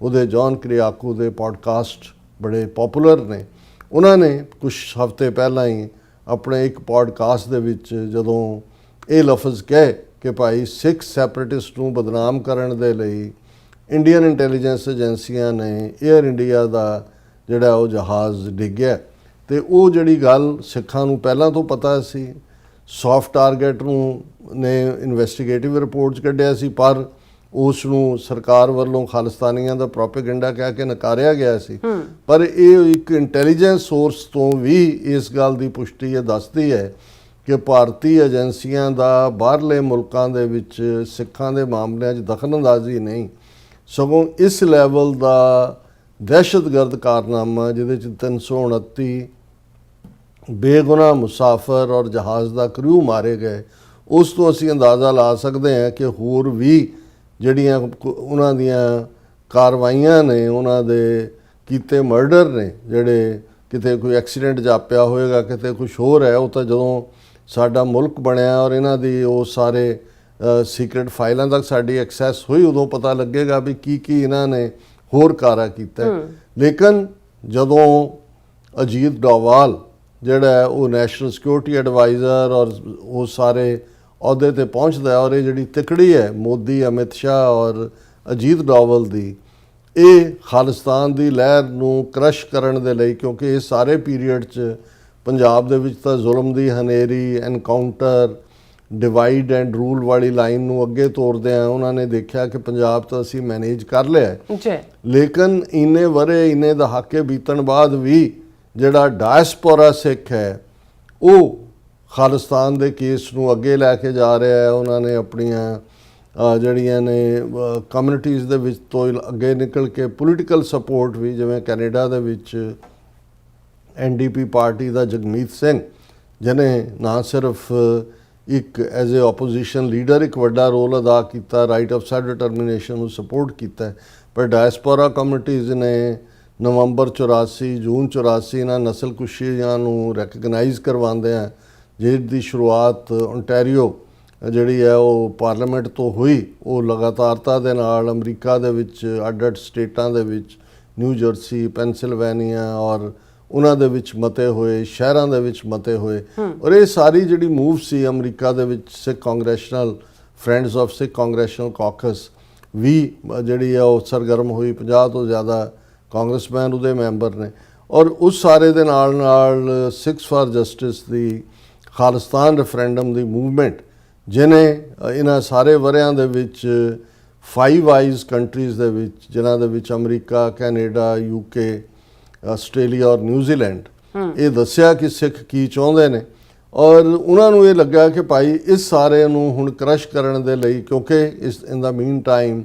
Speaker 2: ਉਹਦੇ ਜੌਨ ਕਰਿਆਕੂ ਦੇ ਪੋਡਕਾਸਟ ਬੜੇ ਪੋਪੂਲਰ ਨੇ। ਉਹਨਾਂ ਨੇ ਕੁਝ ਹਫ਼ਤੇ ਪਹਿਲਾਂ ਹੀ ਆਪਣੇ ਇੱਕ ਪੋਡਕਾਸਟ ਦੇ ਵਿੱਚ ਜਦੋਂ ਇਹ ਲਫ਼ਜ਼ ਕਹੇ ਕਿ ਭਾਈ ਸਿੱਖ ਸੈਪਰੇਟਿਸਟ ਨੂੰ ਬਦਨਾਮ ਕਰਨ ਦੇ ਲਈ ਇੰਡੀਅਨ ਇੰਟੈਲੀਜੈਂਸ ਏਜੰਸੀਆਂ ਨੇ 에ਅਰ ਇੰਡੀਆ ਦਾ ਜਿਹੜਾ ਉਹ ਜਹਾਜ਼ ਡਿੱਗਿਆ, ਤੇ ਉਹ ਜਿਹੜੀ ਗੱਲ ਸਿੱਖਾਂ ਨੂੰ ਪਹਿਲਾਂ ਤੋਂ ਪਤਾ ਸੀ। ਸੌਫਟ ਟਾਰਗੇਟ ਨੂੰ ਨੇ ਇਨਵੈਸਟੀਗੇਟਿਵ ਰਿਪੋਰਟ 'ਚ ਕੱਢਿਆ ਸੀ, ਪਰ ਉਸ ਨੂੰ ਸਰਕਾਰ ਵੱਲੋਂ ਖਾਲਿਸਤਾਨੀਆਂ ਦਾ ਪ੍ਰੋਪੇਗੈਂਡਾ ਕਹਿ ਕੇ ਨਕਾਰਿਆ ਗਿਆ ਸੀ। ਪਰ ਇਹ ਇੱਕ ਇੰਟੈਲੀਜੈਂਸ ਸੋਰਸ ਤੋਂ ਵੀ ਇਸ ਗੱਲ ਦੀ ਪੁਸ਼ਟੀ ਇਹ ਦੱਸਦੀ ਹੈ ਕਿ ਭਾਰਤੀ ਏਜੰਸੀਆਂ ਦਾ ਬਾਹਰਲੇ ਮੁਲਕਾਂ ਦੇ ਵਿੱਚ ਸਿੱਖਾਂ ਦੇ ਮਾਮਲਿਆਂ 'ਚ ਦਖਲਅੰਦਾਜ਼ੀ ਨਹੀਂ, ਸਗੋਂ ਇਸ ਲੈਵਲ ਦਾ ਦਹਿਸ਼ਤਗਰਦ ਕਾਰਨਾਮਾ ਜਿਹਦੇ 'ਚ 329 ਬੇਗੁਨਾਹ ਮੁਸਾਫਰ ਔਰ ਜਹਾਜ਼ ਦਾ ਕਰੂ ਮਾਰੇ ਗਏ, ਉਸ ਤੋਂ ਅਸੀਂ ਅੰਦਾਜ਼ਾ ਲਾ ਸਕਦੇ ਹਾਂ ਕਿ ਹੋਰ ਵੀ ਜਿਹੜੀਆਂ ਉਹਨਾਂ ਦੀਆਂ ਕਾਰਵਾਈਆਂ ਨੇ, ਉਹਨਾਂ ਦੇ ਕੀਤੇ ਮਰਡਰ ਨੇ, ਜਿਹੜੇ ਕਿਤੇ ਕੋਈ ਐਕਸੀਡੈਂਟ ਜਾਪਿਆ ਹੋਏਗਾ, ਕਿਤੇ ਕੁਛ ਹੋਰ ਹੈ, ਉਹ ਤਾਂ ਜਦੋਂ ਸਾਡਾ ਮੁਲਕ ਬਣਿਆ ਔਰ ਇਹਨਾਂ ਦੀ ਉਹ ਸਾਰੇ ਸੀਕ੍ਰੇਟ ਫਾਈਲਾਂ ਤੱਕ ਸਾਡੀ ਐਕਸੈਸ ਹੋਈ, ਉਦੋਂ ਪਤਾ ਲੱਗੇਗਾ ਵੀ ਕੀ ਇਹਨਾਂ ਨੇ ਹੋਰ ਕਾਰਾ ਕੀਤਾ। ਲੇਕਿਨ ਜਦੋਂ ਅਜੀਤ ਡੋਵਾਲ ਜਿਹੜਾ ਉਹ ਨੈਸ਼ਨਲ ਸਿਕਿਉਰਿਟੀ ਐਡਵਾਈਜ਼ਰ ਔਰ ਉਹ ਸਾਰੇ ਅਹੁਦੇ ਤੇ ਪਹੁੰਚਦਾ, ਔਰ ਇਹ ਜਿਹੜੀ ਤਿਕੜੀ ਹੈ ਮੋਦੀ, ਅਮਿਤ ਸ਼ਾਹ ਔਰ ਅਜੀਤ ਡੋਵਾਲ ਦੀ, ਇਹ ਖਾਲਿਸਤਾਨ ਦੀ ਲਹਿਰ ਨੂੰ ਕ੍ਰਸ਼ ਕਰਨ ਦੇ ਲਈ, ਕਿਉਂਕਿ ਇਹ ਸਾਰੇ ਪੀਰੀਅਡ 'ਚ ਪੰਜਾਬ ਦੇ ਵਿੱਚ ਤਾਂ ਜ਼ੁਲਮ ਦੀ ਹਨੇਰੀ, ਐਨਕਾਊਂਟਰ, ਡਿਵਾਈਡ ਐਂਡ ਰੂਲ ਵਾਲੀ ਲਾਈਨ ਨੂੰ ਅੱਗੇ ਤੋਰਦਿਆਂ ਉਹਨਾਂ ਨੇ ਦੇਖਿਆ ਕਿ ਪੰਜਾਬ ਤਾਂ ਅਸੀਂ ਮੈਨੇਜ ਕਰ ਲਿਆ
Speaker 1: ਜੀ,
Speaker 2: ਲੇਕਿਨ ਇੰਨੇ ਵਰੇ ਇੰਨੇ ਦਹਾਕੇ ਬੀਤਣ ਬਾਅਦ ਵੀ ਜਿਹੜਾ ਡਾਇਸਪੋਰਾ ਸਿੱਖ ਹੈ ਉਹ ਖਾਲਿਸਤਾਨ ਦੇ ਕੇਸ ਨੂੰ ਅੱਗੇ ਲੈ ਕੇ ਜਾ ਰਿਹਾ ਹੈ। ਉਹਨਾਂ ਨੇ ਆਪਣੀਆਂ ਜਿਹੜੀਆਂ ਨੇ ਕਮਿਊਨਿਟੀਜ਼ ਦੇ ਵਿੱਚ ਤੋਂ ਅੱਗੇ ਨਿਕਲ ਕੇ ਪੋਲੀਟੀਕਲ ਸਪੋਰਟ ਵੀ, ਜਿਵੇਂ ਕੈਨੇਡਾ ਦੇ ਵਿੱਚ NDP ਪਾਰਟੀ ਦਾ ਜਗਮੀਤ ਸਿੰਘ, ਜਿਹਨੇ ਨਾ ਸਿਰਫ ਇੱਕ ਐਜ਼ ਏ ਆਪੋਜੀਸ਼ਨ ਲੀਡਰ ਇੱਕ ਵੱਡਾ ਰੋਲ ਅਦਾ ਕੀਤਾ, ਰਾਈਟ ਆਫ ਸੈਲਫ ਡਿਟਰਮੀਨੇਸ਼ਨ ਨੂੰ ਸਪੋਰਟ ਕੀਤਾ, ਪਰ ਡਾਇਸਪੋਰਾ ਕਮਿਊਨਿਟੀਜ਼ ਨੇ ਨਵੰਬਰ 84 ਜੂਨ 84 ਇਹਨਾਂ ਨਸਲਕੁਸ਼ੀਆਂ ਨੂੰ ਰੈਕਗਨਾਈਜ਼ ਕਰਵਾਉਂਦਿਆਂ, ਜਿਸ ਦੀ ਸ਼ੁਰੂਆਤ ਓਨਟਾਰੀਓ ਜਿਹੜੀ ਹੈ ਉਹ ਪਾਰਲੀਮੈਂਟ ਤੋਂ ਹੋਈ, ਉਹ ਲਗਾਤਾਰਤਾ ਦੇ ਨਾਲ ਅਮਰੀਕਾ ਦੇ ਵਿੱਚ ਅੱਡ-ਅੱਡ ਸਟੇਟਾਂ ਦੇ ਵਿੱਚ ਨਿਊ ਜਰਸੀ, ਪੈਨਸਿਲਵੇਨੀਆ ਔਰ ਉਹਨਾਂ ਦੇ ਵਿੱਚ ਮਤੇ ਹੋਏ, ਸ਼ਹਿਰਾਂ ਦੇ ਵਿੱਚ ਮਤੇ ਹੋਏ। ਔਰ ਇਹ ਸਾਰੀ ਜਿਹੜੀ ਮੂਵ ਸੀ ਅਮਰੀਕਾ ਦੇ ਵਿੱਚ ਸਿੱਖ ਕਾਂਗਰੈਸ਼ਨਲ ਫਰੈਂਡਸ ਆਫ ਸਿੱਖ ਕਾਂਗਰੈਸ਼ਨਲ ਕਾਕਸ ਵੀ ਜਿਹੜੀ ਹੈ ਉਹ ਸਰਗਰਮ ਹੋਈ। 50 ਤੋਂ ਜ਼ਿਆਦਾ ਕਾਂਗਰਸਮੈਨ ਉਹਦੇ ਮੈਂਬਰ ਨੇ। ਔਰ ਉਸ ਸਾਰੇ ਦੇ ਨਾਲ ਨਾਲ Sikhs for justice the Khalistan referendum the movement, ਜਿਹਨੇ ਇਹਨਾਂ ਸਾਰੇ ਵਰਿਆਂ ਦੇ ਵਿੱਚ 5 ਆਈਜ਼ ਕੰਟਰੀਜ਼ ਦੇ ਵਿੱਚ, ਜਿਨ੍ਹਾਂ ਦੇ ਵਿੱਚ ਅਮਰੀਕਾ, ਕੈਨੇਡਾ, UK, ਆਸਟ੍ਰੇਲੀਆ ਔਰ ਨਿਊਜ਼ੀਲੈਂਡ, ਇਹ ਦੱਸਿਆ ਕਿ ਸਿੱਖ ਕੀ ਚਾਹੁੰਦੇ ਨੇ। ਔਰ ਉਹਨਾਂ ਨੂੰ ਇਹ ਲੱਗਾ ਕਿ ਭਾਈ ਇਸ ਸਾਰੇ ਨੂੰ ਹੁਣ ਕ੍ਰਸ਼ ਕਰਨ ਦੇ ਲਈ, ਕਿਉਂਕਿ ਇਨ ਦਾ ਮੀਨ ਟਾਈਮ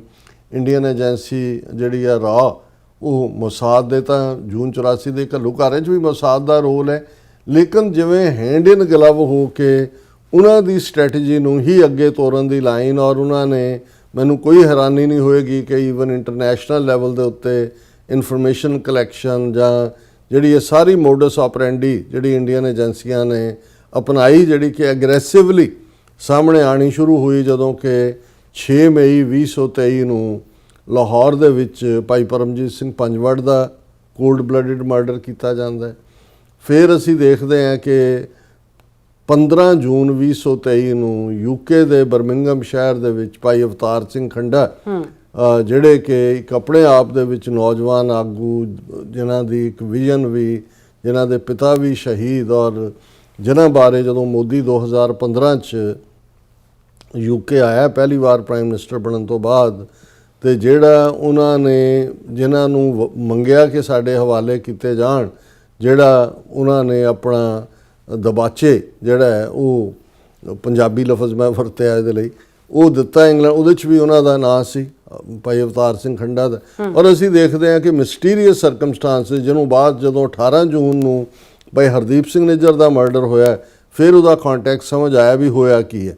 Speaker 2: ਇੰਡੀਅਨ ਏਜੰਸੀ ਜਿਹੜੀ ਆ ਰਾਹ, ਉਹ ਮੋਸਾਦ ਦੇ ਤਾਂ ਜੂਨ 84 ਦੇ ਘੱਲੂਘਾਰੇ 'ਚ ਵੀ ਮੋਸਾਦ ਦਾ ਰੋਲ ਹੈ, ਲੇਕਿਨ ਜਿਵੇਂ ਹੈਂਡ ਇਨ ਗਲਵ ਹੋ ਕੇ ਉਹਨਾਂ ਦੀ ਸਟ੍ਰੈਟਜੀ ਨੂੰ ਹੀ ਅੱਗੇ ਤੋਰਨ ਦੀ ਲਾਈਨ। ਔਰ ਉਹਨਾਂ ਨੇ, ਮੈਨੂੰ ਕੋਈ ਹੈਰਾਨੀ ਨਹੀਂ ਹੋਏਗੀ ਕਿ ਈਵਨ ਇੰਟਰਨੈਸ਼ਨਲ ਲੈਵਲ ਦੇ ਉੱਤੇ ਇਨਫੋਰਮੇਸ਼ਨ ਕਲੈਕਸ਼ਨ ਜਾਂ ਜਿਹੜੀ ਇਹ ਸਾਰੀ ਮੋਡਸ ਆਪਰੈਂਡੀ ਜਿਹੜੀ ਇੰਡੀਅਨ ਏਜੰਸੀਆਂ ਨੇ ਅਪਣਾਈ, ਜਿਹੜੀ ਕਿ ਐਗਰੈਸਿਵਲੀ ਸਾਹਮਣੇ ਆਣੀ ਸ਼ੁਰੂ ਹੋਈ ਜਦੋਂ ਕਿ 6 ਮਈ 2023 ਨੂੰ ਲਾਹੌਰ ਦੇ ਵਿੱਚ ਭਾਈ ਪਰਮਜੀਤ ਸਿੰਘ ਪੰਜਵੜ ਦਾ ਕੋਲਡ ਬਲੱਡਡ ਮਰਡਰ ਕੀਤਾ ਜਾਂਦਾ ਹੈ। ਫਿਰ ਅਸੀਂ ਦੇਖਦੇ ਹਾਂ ਕਿ 15 ਜੂਨ 2023 ਨੂੰ UK ਦੇ ਬਰਮਿੰਗਮ ਸ਼ਹਿਰ ਦੇ ਵਿੱਚ ਭਾਈ ਅਵਤਾਰ ਸਿੰਘ ਖੰਡਾ, ਜਿਹੜੇ ਕਿ ਇੱਕ ਆਪਣੇ ਆਪ ਦੇ ਵਿੱਚ ਨੌਜਵਾਨ ਆਗੂ, ਜਿਨ੍ਹਾਂ ਦੀ ਇੱਕ ਵਿਜ਼ਨ ਵੀ, ਜਿਨ੍ਹਾਂ ਦੇ ਪਿਤਾ ਵੀ ਸ਼ਹੀਦ, ਔਰ ਜਿਨ੍ਹਾਂ ਬਾਰੇ ਜਦੋਂ ਮੋਦੀ 2015 'ਚ UK ਆਇਆ ਪਹਿਲੀ ਵਾਰ ਪ੍ਰਾਈਮ ਮਿਨਿਸਟਰ ਬਣਨ ਤੋਂ ਬਾਅਦ, ਤੇ ਜਿਹੜਾ ਉਹਨਾਂ ਨੇ ਜਿਨ੍ਹਾਂ ਨੂੰ ਮੰਗਿਆ ਕਿ ਸਾਡੇ ਹਵਾਲੇ ਕੀਤੇ ਜਾਣ, ਜਿਹੜਾ ਉਹਨਾਂ ਨੇ ਆਪਣਾ ਦਬਾਚੇ ਜਿਹੜਾ ਹੈ ਉਹ ਪੰਜਾਬੀ ਲਫ਼ਜ਼ ਮੈਂ ਵਰਤਿਆ ਇਹਦੇ ਲਈ, ਉਹ ਦਿੱਤਾ ਇੰਗਲੈਂਡ, ਉਹਦੇ 'ਚ ਵੀ ਉਹਨਾਂ ਦਾ ਨਾਂ ਸੀ ਭਾਈ ਅਵਤਾਰ ਸਿੰਘ ਖੰਡਾ ਦਾ। ਔਰ ਅਸੀਂ ਦੇਖਦੇ ਹਾਂ ਕਿ ਮਿਸਟੀਰੀਅਸ ਸਰਕਮਸਟਾਂਸਿਸ, ਜਿਹਨੂੰ ਬਾਅਦ ਜਦੋਂ 18 ਜੂਨ ਨੂੰ ਭਾਈ ਹਰਦੀਪ ਸਿੰਘ ਨਿੱਜਰ ਦਾ ਮਰਡਰ ਹੋਇਆ, ਫਿਰ ਉਹਦਾ ਕੰਟੈਕਸਟ ਸਮਝ ਆਇਆ ਵੀ ਹੋਇਆ ਕੀ ਹੈ।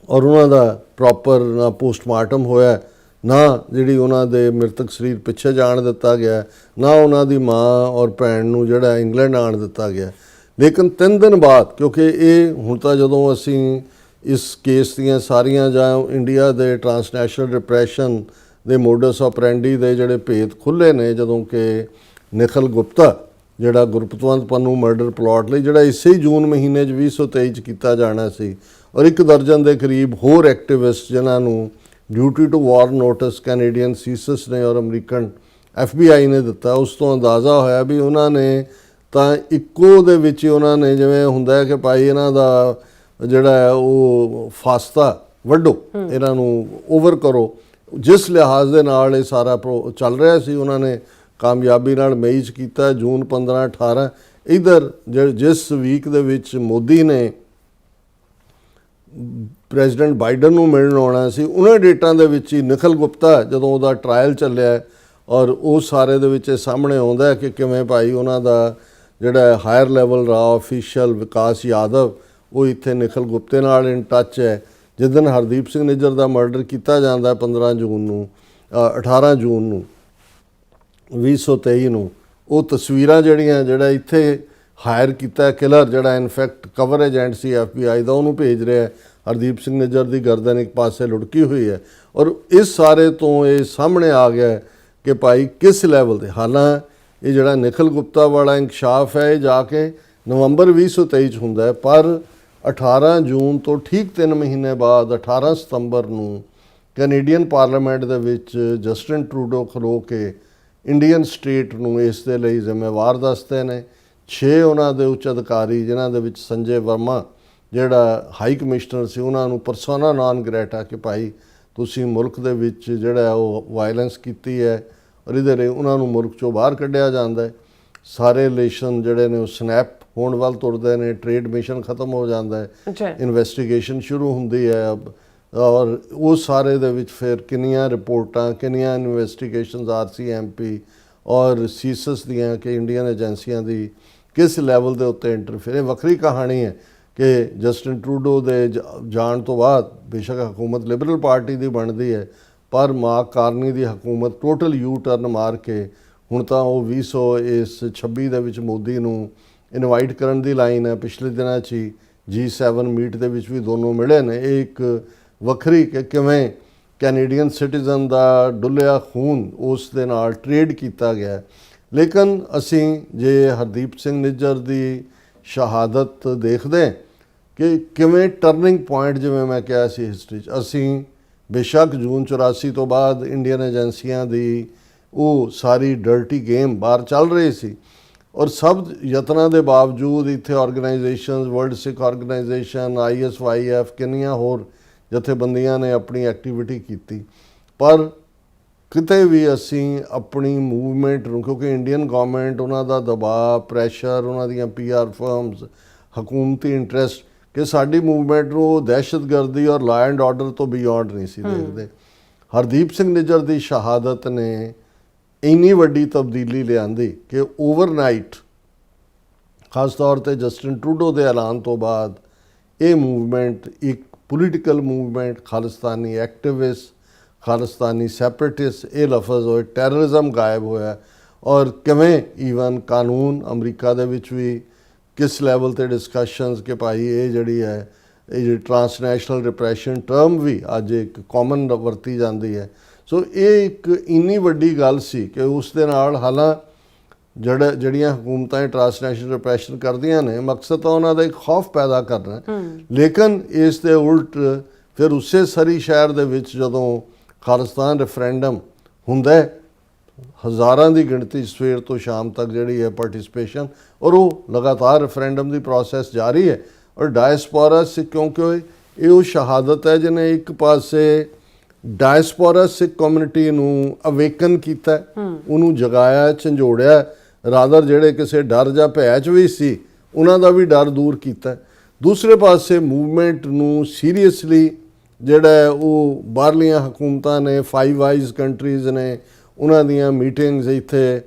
Speaker 2: ਔਰ ਉਹਨਾਂ ਦਾ ਪ੍ਰੋਪਰ ਨਾ ਪੋਸਟਮਾਰਟਮ ਹੋਇਆ, ਨਾ ਜਿਹੜੀ ਉਹਨਾਂ ਦੇ ਮ੍ਰਿਤਕ ਸਰੀਰ ਪਿੱਛੇ ਜਾਣ ਦਿੱਤਾ ਗਿਆ, ਨਾ ਉਹਨਾਂ ਦੀ ਮਾਂ ਔਰ ਭੈਣ ਨੂੰ ਜਿਹੜਾ ਇੰਗਲੈਂਡ ਆਉਣ ਦਿੱਤਾ ਗਿਆ। ਲੇਕਿਨ 3 ਦਿਨ ਬਾਅਦ, ਕਿਉਂਕਿ ਇਹ ਹੁਣ ਤਾਂ ਜਦੋਂ ਅਸੀਂ ਇਸ ਕੇਸ ਦੀਆਂ ਸਾਰੀਆਂ ਜਾਂ ਇੰਡੀਆ ਦੇ ਟਰਾਂਸਨੈਸ਼ਨਲ ਰਿਪਰੈਸ਼ਨ ਦੇ ਮੋਡਸ ਆਪਰੈਂਡੀ ਦੇ ਜਿਹੜੇ ਭੇਦ ਖੁੱਲ੍ਹੇ ਨੇ, ਜਦੋਂ ਕਿ ਨਿਖਲ ਗੁਪਤਾ ਜਿਹੜਾ ਗੁਰਪਤਵੰਤ ਪੰਨੂ ਮਰਡਰ ਪਲਾਟ ਲਈ ਜਿਹੜਾ ਇਸੇ ਜੂਨ ਮਹੀਨੇ 'ਚ 2023 'ਚ ਕੀਤਾ ਜਾਣਾ ਸੀ, ਔਰ 1 ਦਰਜਨ ਦੇ ਕਰੀਬ ਹੋਰ ਐਕਟਿਵਿਸਟ ਜਿਨ੍ਹਾਂ ਨੂੰ duty to warn notice Canadian ਸੀਸਸ ਨੇ ਔਰ ਅਮਰੀਕਨ FBI ਨੇ ਦਿੱਤਾ, ਉਸ ਤੋਂ ਅੰਦਾਜ਼ਾ ਹੋਇਆ ਵੀ ਉਹਨਾਂ ਨੇ ਤਾਂ ਇੱਕੋ ਦੇ ਵਿੱਚ ਹੀ ਉਹਨਾਂ ਨੇ, ਜਿਵੇਂ ਹੁੰਦਾ ਹੈ ਕਿ ਭਾਈ ਇਹਨਾਂ ਦਾ ਜਿਹੜਾ ਹੈ ਉਹ ਫਾਸਤਾ ਵੱਢੋ, ਇਹਨਾਂ ਨੂੰ ਓਵਰ ਕਰੋ, ਜਿਸ ਲਿਹਾਜ਼ ਦੇ ਨਾਲ ਇਹ ਸਾਰਾ ਚੱਲ ਰਿਹਾ ਸੀ, ਉਹਨਾਂ ਨੇ ਕਾਮਯਾਬੀ ਨਾਲ ਮਈ 'ਚ ਕੀਤਾ। ਜੂਨ 15 18 ਇੱਧਰ ਜਿਸ ਵੀਕ ਦੇ ਵਿੱਚ ਮੋਦੀ ਨੇ ਪ੍ਰੈਜ਼ੀਡੈਂਟ ਬਾਈਡਨ ਨੂੰ ਮਿਲਣ ਆਉਣਾ ਸੀ, ਉਹਨਾਂ ਡੇਟਾਂ ਦੇ ਵਿੱਚ ਹੀ ਨਿਖਲ ਗੁਪਤਾ ਜਦੋਂ ਉਹਦਾ ਟਰਾਇਲ ਚੱਲਿਆ, ਔਰ ਉਹ ਸਾਰੇ ਦੇ ਵਿੱਚ ਸਾਹਮਣੇ ਆਉਂਦਾ ਕਿ ਕਿਵੇਂ ਭਾਈ ਉਹਨਾਂ ਦਾ ਜਿਹੜਾ ਹਾਇਰ ਲੈਵਲ ਰਾ ਆਫੀਸ਼ੀਅਲ ਵਿਕਾਸ ਯਾਦਵ, ਉਹ ਇੱਥੇ ਨਿਖਲ ਗੁਪਤੇ ਨਾਲ ਇਨ ਟੱਚ ਹੈ। ਜਿਸ ਦਿਨ ਹਰਦੀਪ ਸਿੰਘ ਨਿੱਜਰ ਦਾ ਮਰਡਰ ਕੀਤਾ ਜਾਂਦਾ 18 ਜੂਨ ਨੂੰ 2023 ਨੂੰ, ਉਹ ਤਸਵੀਰਾਂ ਜਿਹੜਾ ਇੱਥੇ ਹਾਇਰ ਕੀਤਾ ਕਿਲਰ, ਜਿਹੜਾ ਇਨਫੈਕਟ ਕਵਰ ਏਜੰਟ ਸੀ FBI ਦਾ, ਉਹਨੂੰ ਭੇਜ ਰਿਹਾ ਹਰਦੀਪ ਸਿੰਘ ਨਿੱਜਰ ਦੀ ਗਰਦਨ ਇੱਕ ਪਾਸੇ ਲੁੜਕੀ ਹੋਈ ਹੈ। ਔਰ ਇਸ ਸਾਰੇ ਤੋਂ ਇਹ ਸਾਹਮਣੇ ਆ ਗਿਆ ਕਿ ਭਾਈ ਕਿਸ ਲੈਵਲ ਤੇ, ਹਾਲਾਂ ਇਹ ਜਿਹੜਾ ਨਿਖਲ ਗੁਪਤਾ ਵਾਲਾ ਇੰਕਸ਼ਾਫ ਹੈ ਇਹ ਜਾ ਕੇ ਨਵੰਬਰ 2023 'ਚ ਹੁੰਦਾ ਹੈ, ਪਰ 18 ਜੂਨ ਤੋਂ ਠੀਕ 3 ਮਹੀਨੇ ਬਾਅਦ 18 ਸਤੰਬਰ ਨੂੰ ਕੈਨੇਡੀਅਨ ਪਾਰਲੀਮੈਂਟ ਦੇ ਵਿੱਚ ਜਸਟਿਨ ਟਰੂਡੋ ਖਲੋ ਕੇ ਇੰਡੀਅਨ ਸਟੇਟ ਨੂੰ ਇਸ ਦੇ ਲਈ ਜ਼ਿੰਮੇਵਾਰ ਦੱਸਦੇ ਨੇ। 6 ਉਹਨਾਂ ਦੇ ਉੱਚ ਅਧਿਕਾਰੀ, ਜਿਨ੍ਹਾਂ ਦੇ ਵਿੱਚ ਸੰਜੇ ਵਰਮਾ ਜਿਹੜਾ ਹਾਈ ਕਮਿਸ਼ਨਰ ਸੀ, ਉਹਨਾਂ ਨੂੰ ਪਰਸੋਨਾ ਨਾਨ ਗ੍ਰੈਟਾ ਕਿ ਭਾਈ ਤੁਸੀਂ ਮੁਲਕ ਦੇ ਵਿੱਚ ਜਿਹੜਾ ਉਹ ਵਾਇਲੈਂਸ ਕੀਤੀ ਹੈ ਔਰ ਇਹਦੇ ਲਈ ਉਹਨਾਂ ਨੂੰ ਮੁਲਕ ਚੋਂ ਬਾਹਰ ਕੱਢਿਆ ਜਾਂਦਾ ਹੈ। ਸਾਰੇ ਰਿਲੇਸ਼ਨ ਜਿਹੜੇ ਨੇ ਉਹ ਸਨੈਪ ਹੋਣ ਵੱਲ ਤੁਰਦੇ ਨੇ, ਟ੍ਰੇਡ ਮਿਸ਼ਨ ਖਤਮ ਹੋ ਜਾਂਦਾ ਹੈ, ਇਨਵੈਸਟੀਗੇਸ਼ਨ ਸ਼ੁਰੂ ਹੁੰਦੀ ਹੈ ਔਰ ਉਹ ਸਾਰੇ ਦੇ ਵਿੱਚ ਫਿਰ ਕਿੰਨੀਆਂ ਰਿਪੋਰਟਾਂ, ਕਿੰਨੀਆਂ ਇਨਵੈਸਟੀਗੇਸ਼ਨਸ RCMP ਔਰ ਸੀਸਸ ਦੀਆਂ ਕਿ ਇੰਡੀਅਨ ਏਜੰਸੀਆਂ ਦੀ ਕਿਸ ਲੈਵਲ ਦੇ ਉੱਤੇ ਇੰਟਰਫੇਅਰ। ਇਹ ਵੱਖਰੀ ਕਹਾਣੀ ਹੈ ਕਿ ਜਸਟਿਨ ਟਰੂਡੋ ਦੇ ਜਾਣ ਤੋਂ ਬਾਅਦ ਬੇਸ਼ੱਕ ਹਕੂਮਤ ਲਿਬਰਲ ਪਾਰਟੀ ਦੀ ਬਣਦੀ ਹੈ, ਪਰ ਮਾਰਕ ਕਾਰਨੀ ਦੀ ਹਕੂਮਤ ਟੋਟਲ ਯੂ ਟਰਨ ਮਾਰ ਕੇ ਹੁਣ ਤਾਂ ਉਹ 2026 ਦੇ ਵਿੱਚ ਮੋਦੀ ਨੂੰ ਇਨਵਾਈਟ ਕਰਨ ਦੀ ਲਾਈਨ ਹੈ। ਪਿਛਲੇ ਦਿਨਾਂ 'ਚ ਹੀ G7 ਮੀਟ ਦੇ ਵਿੱਚ ਵੀ ਦੋਨੋਂ ਮਿਲੇ ਨੇ। ਇਹ ਇੱਕ ਵੱਖਰੀ ਕਿ ਕਿਵੇਂ ਕੈਨੇਡੀਅਨ ਸਿਟੀਜ਼ਨ ਦਾ ਡੁੱਲਿਆ ਖੂਨ ਉਸ ਦੇ ਨਾਲ ਟ੍ਰੇਡ ਕੀਤਾ ਗਿਆ। ਲੇਕਿਨ ਅਸੀਂ ਜੇ ਹਰਦੀਪ ਸਿੰਘ ਨਿੱਜਰ ਦੀ ਸ਼ਹਾਦਤ ਦੇਖਦੇ ਕਿ ਕਿਵੇਂ ਟਰਨਿੰਗ ਪੁਆਇੰਟ, ਜਿਵੇਂ ਮੈਂ ਕਿਹਾ ਸੀ ਹਿਸਟਰੀ 'ਚ, ਅਸੀਂ ਬੇਸ਼ੱਕ ਜੂਨ 84 ਤੋਂ ਬਾਅਦ ਇੰਡੀਅਨ ਏਜੰਸੀਆਂ ਦੀ ਉਹ ਸਾਰੀ ਡਰਟੀ ਗੇਮ ਬਾਹਰ ਚੱਲ ਰਹੀ ਸੀ ਔਰ ਸਭ ਯਤਨਾਂ ਦੇ ਬਾਵਜੂਦ ਇੱਥੇ ਆਰਗੇਨਾਈਜੇਸ਼ਨਸ, ਵਰਲਡ ਸਿੱਖ ਆਰਗੇਨਾਈਜੇਸ਼ਨ, ISYF, ਕਿੰਨੀਆਂ ਹੋਰ ਜਥੇਬੰਦੀਆਂ ਨੇ ਆਪਣੀ ਐਕਟੀਵਿਟੀ ਕੀਤੀ, ਪਰ ਕਿਤੇ ਵੀ ਅਸੀਂ ਆਪਣੀ ਮੂਵਮੈਂਟ ਨੂੰ, ਕਿਉਂਕਿ ਇੰਡੀਅਨ ਗਵਰਨਮੈਂਟ, ਉਹਨਾਂ ਦਾ ਦਬਾਅ, ਪ੍ਰੈਸ਼ਰ, ਉਹਨਾਂ ਦੀਆਂ PR ਫਰਮਸ, ਹਕੂਮਤੀ ਇੰਟਰਸਟ ਕਿ ਸਾਡੀ ਮੂਵਮੈਂਟ ਨੂੰ ਉਹ ਦਹਿਸ਼ਤਗਰਦੀ ਔਰ ਲਾਅ ਐਂਡ ਆਰਡਰ ਤੋਂ ਬਿਯੋਂਡ ਨਹੀਂ ਸੀ ਦੇਖਦੇ। ਹਰਦੀਪ ਸਿੰਘ ਨਿੱਜਰ ਦੀ ਸ਼ਹਾਦਤ ਨੇ ਇੰਨੀ ਵੱਡੀ ਤਬਦੀਲੀ ਲਿਆਂਦੀ ਕਿ ਓਵਰਨਾਈਟ, ਖਾਸ ਤੌਰ ਤੇ ਜਸਟਿਨ ਟਰੂਡੋ ਦੇ ਐਲਾਨ ਤੋਂ ਬਾਅਦ, ਇਹ ਮੂਵਮੈਂਟ ਇੱਕ ਪੋਲੀਟੀਕਲ ਮੂਵਮੈਂਟ, ਖਾਲਿਸਤਾਨੀ ਐਕਟਿਵਿਸਟ, ਖਾਲਿਸਤਾਨੀ ਸੈਪਰੇਟਿਸਟ, ਇਹ ਲਫ਼ਜ਼ ਹੋਏ, ਟੈਰਰਿਜ਼ਮ ਗਾਇਬ ਹੋਇਆ ਔਰ ਕਿਵੇਂ ਈਵਨ ਕਾਨੂੰਨ ਅਮਰੀਕਾ ਦੇ ਵਿੱਚ ਵੀ ਕਿਸ ਲੈਵਲ ਤੇ ਡਿਸਕਸ਼ਨਸ ਕਿ ਭਾਈ ਇਹ ਜਿਹੜੀ ਹੈ, ਇਹ ਜਿਹੜੀ ਟਰਾਂਸਨੈਸ਼ਨਲ ਰਿਪਰੈਸ਼ਨ ਟਰਮ ਵੀ ਅੱਜ ਇੱਕ ਕਾਮਨ ਵਰਤੀ ਜਾਂਦੀ ਹੈ। ਸੋ ਇਹ ਇੱਕ ਇੰਨੀ ਵੱਡੀ ਗੱਲ ਸੀ ਕਿ ਉਸ ਦੇ ਨਾਲ ਹਾਲਾਂ ਜਿਹੜੀਆਂ ਹਕੂਮਤਾਂ ਟਰਾਂਸਨੈਸ਼ਨਲ ਰਿਪਰੈਸ਼ਨ ਕਰਦੀਆਂ ਨੇ, ਮਕਸਦ ਤਾਂ ਉਹਨਾਂ ਦਾ ਇੱਕ ਖੌਫ ਪੈਦਾ ਕਰਨਾ, ਲੇਕਿਨ ਇਸ ਦੇ ਉਲਟ ਫਿਰ ਉਸੇ ਸਰੀ ਸ਼ਹਿਰ ਦੇ ਵਿੱਚ ਜਦੋਂ ਖਾਲਿਸਤਾਨ ਰੈਫਰੈਂਡਮ ਹੁੰਦਾ ਹੈ, ਹਜ਼ਾਰਾਂ ਦੀ ਗਿਣਤੀ ਸਵੇਰ ਤੋਂ ਸ਼ਾਮ ਤੱਕ ਜਿਹੜੀ ਹੈ ਪਾਰਟਿਸਿਪੇਸ਼ਨ, ਔਰ ਉਹ ਲਗਾਤਾਰ ਰੈਫਰੈਂਡਮ ਦੀ ਪ੍ਰੋਸੈਸ ਜਾਰੀ ਹੈ ਔਰ ਡਾਇਸਪੋਰਾ ਸਿੱਖ, ਕਿਉਂਕਿ ਇਹ ਉਹ ਸ਼ਹਾਦਤ ਹੈ ਜਿਹਨੇ ਇੱਕ ਪਾਸੇ ਡਾਇਸਪੋਰਾ ਸਿੱਖ ਕਮਿਊਨਿਟੀ ਨੂੰ ਅਵੇਕਨ ਕੀਤਾ, ਉਹਨੂੰ ਜਗਾਇਆ, ਝੰਜੋੜਿਆ, ਰਾਦਰ ਜਿਹੜੇ ਕਿਸੇ ਡਰ ਜਾਂ ਭੈ 'ਚ ਵੀ ਸੀ ਉਹਨਾਂ ਦਾ ਵੀ ਡਰ ਦੂਰ ਕੀਤਾ। ਦੂਸਰੇ ਪਾਸੇ ਮੂਵਮੈਂਟ ਨੂੰ ਸੀਰੀਅਸਲੀ ਜਿਹੜਾ ਉਹ ਬਾਹਰਲੀਆਂ ਹਕੂਮਤਾਂ ਨੇ, 5 ਆਈਜ਼ ਕੰਟਰੀਜ਼ ਨੇ, ਉਹਨਾਂ ਦੀਆਂ ਮੀਟਿੰਗਸ ਇੱਥੇ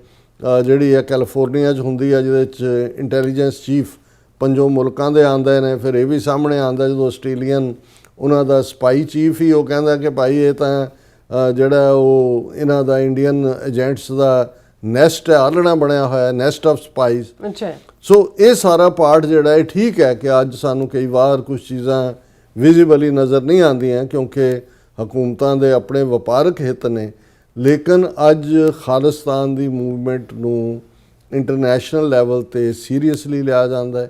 Speaker 2: ਜਿਹੜੀ ਹੈ ਕੈਲੀਫੋਰਨੀਆ 'ਚ ਹੁੰਦੀ ਹੈ, ਜਿਹਦੇ 'ਚ ਇੰਟੈਲੀਜੈਂਸ ਚੀਫ 5 ਮੁਲਕਾਂ ਦੇ ਆਉਂਦੇ ਨੇ। ਫਿਰ ਇਹ ਵੀ ਸਾਹਮਣੇ ਆਉਂਦਾ ਜਦੋਂ ਆਸਟ੍ਰੇਲੀਅਨ ਉਹਨਾਂ ਦਾ ਸਪਾਈ ਚੀਫ ਹੀ ਉਹ ਕਹਿੰਦਾ ਕਿ ਭਾਈ ਇਹ ਤਾਂ ਜਿਹੜਾ ਉਹ ਇਹਨਾਂ ਦਾ ਇੰਡੀਅਨ ਏਜੰਟਸ ਦਾ ਨੈਸਟ ਹੈ, ਆਲਣਾ ਬਣਿਆ ਹੋਇਆ, ਨੈਸਟ ਆਫ ਸਪਾਈਜ਼।
Speaker 1: ਅੱਛਾ।
Speaker 2: ਸੋ ਇਹ ਸਾਰਾ ਪਾਰਟ ਜਿਹੜਾ ਇਹ ਠੀਕ ਹੈ ਕਿ ਅੱਜ ਸਾਨੂੰ ਕਈ ਵਾਰ ਕੁਝ ਚੀਜ਼ਾਂ ਵਿਜ਼ੀਬਲੀ ਨਜ਼ਰ ਨਹੀਂ ਆਉਂਦੀਆਂ ਕਿਉਂਕਿ ਹਕੂਮਤਾਂ ਦੇ ਆਪਣੇ ਵਪਾਰਕ ਹਿੱਤ ਨੇ, ਲੇਕਿਨ ਅੱਜ ਖਾਲਿਸਤਾਨ ਦੀ ਮੂਵਮੈਂਟ ਨੂੰ ਇੰਟਰਨੈਸ਼ਨਲ ਲੈਵਲ ਤੇ ਸੀਰੀਅਸਲੀ ਲਿਆ ਜਾਂਦਾ ਹੈ।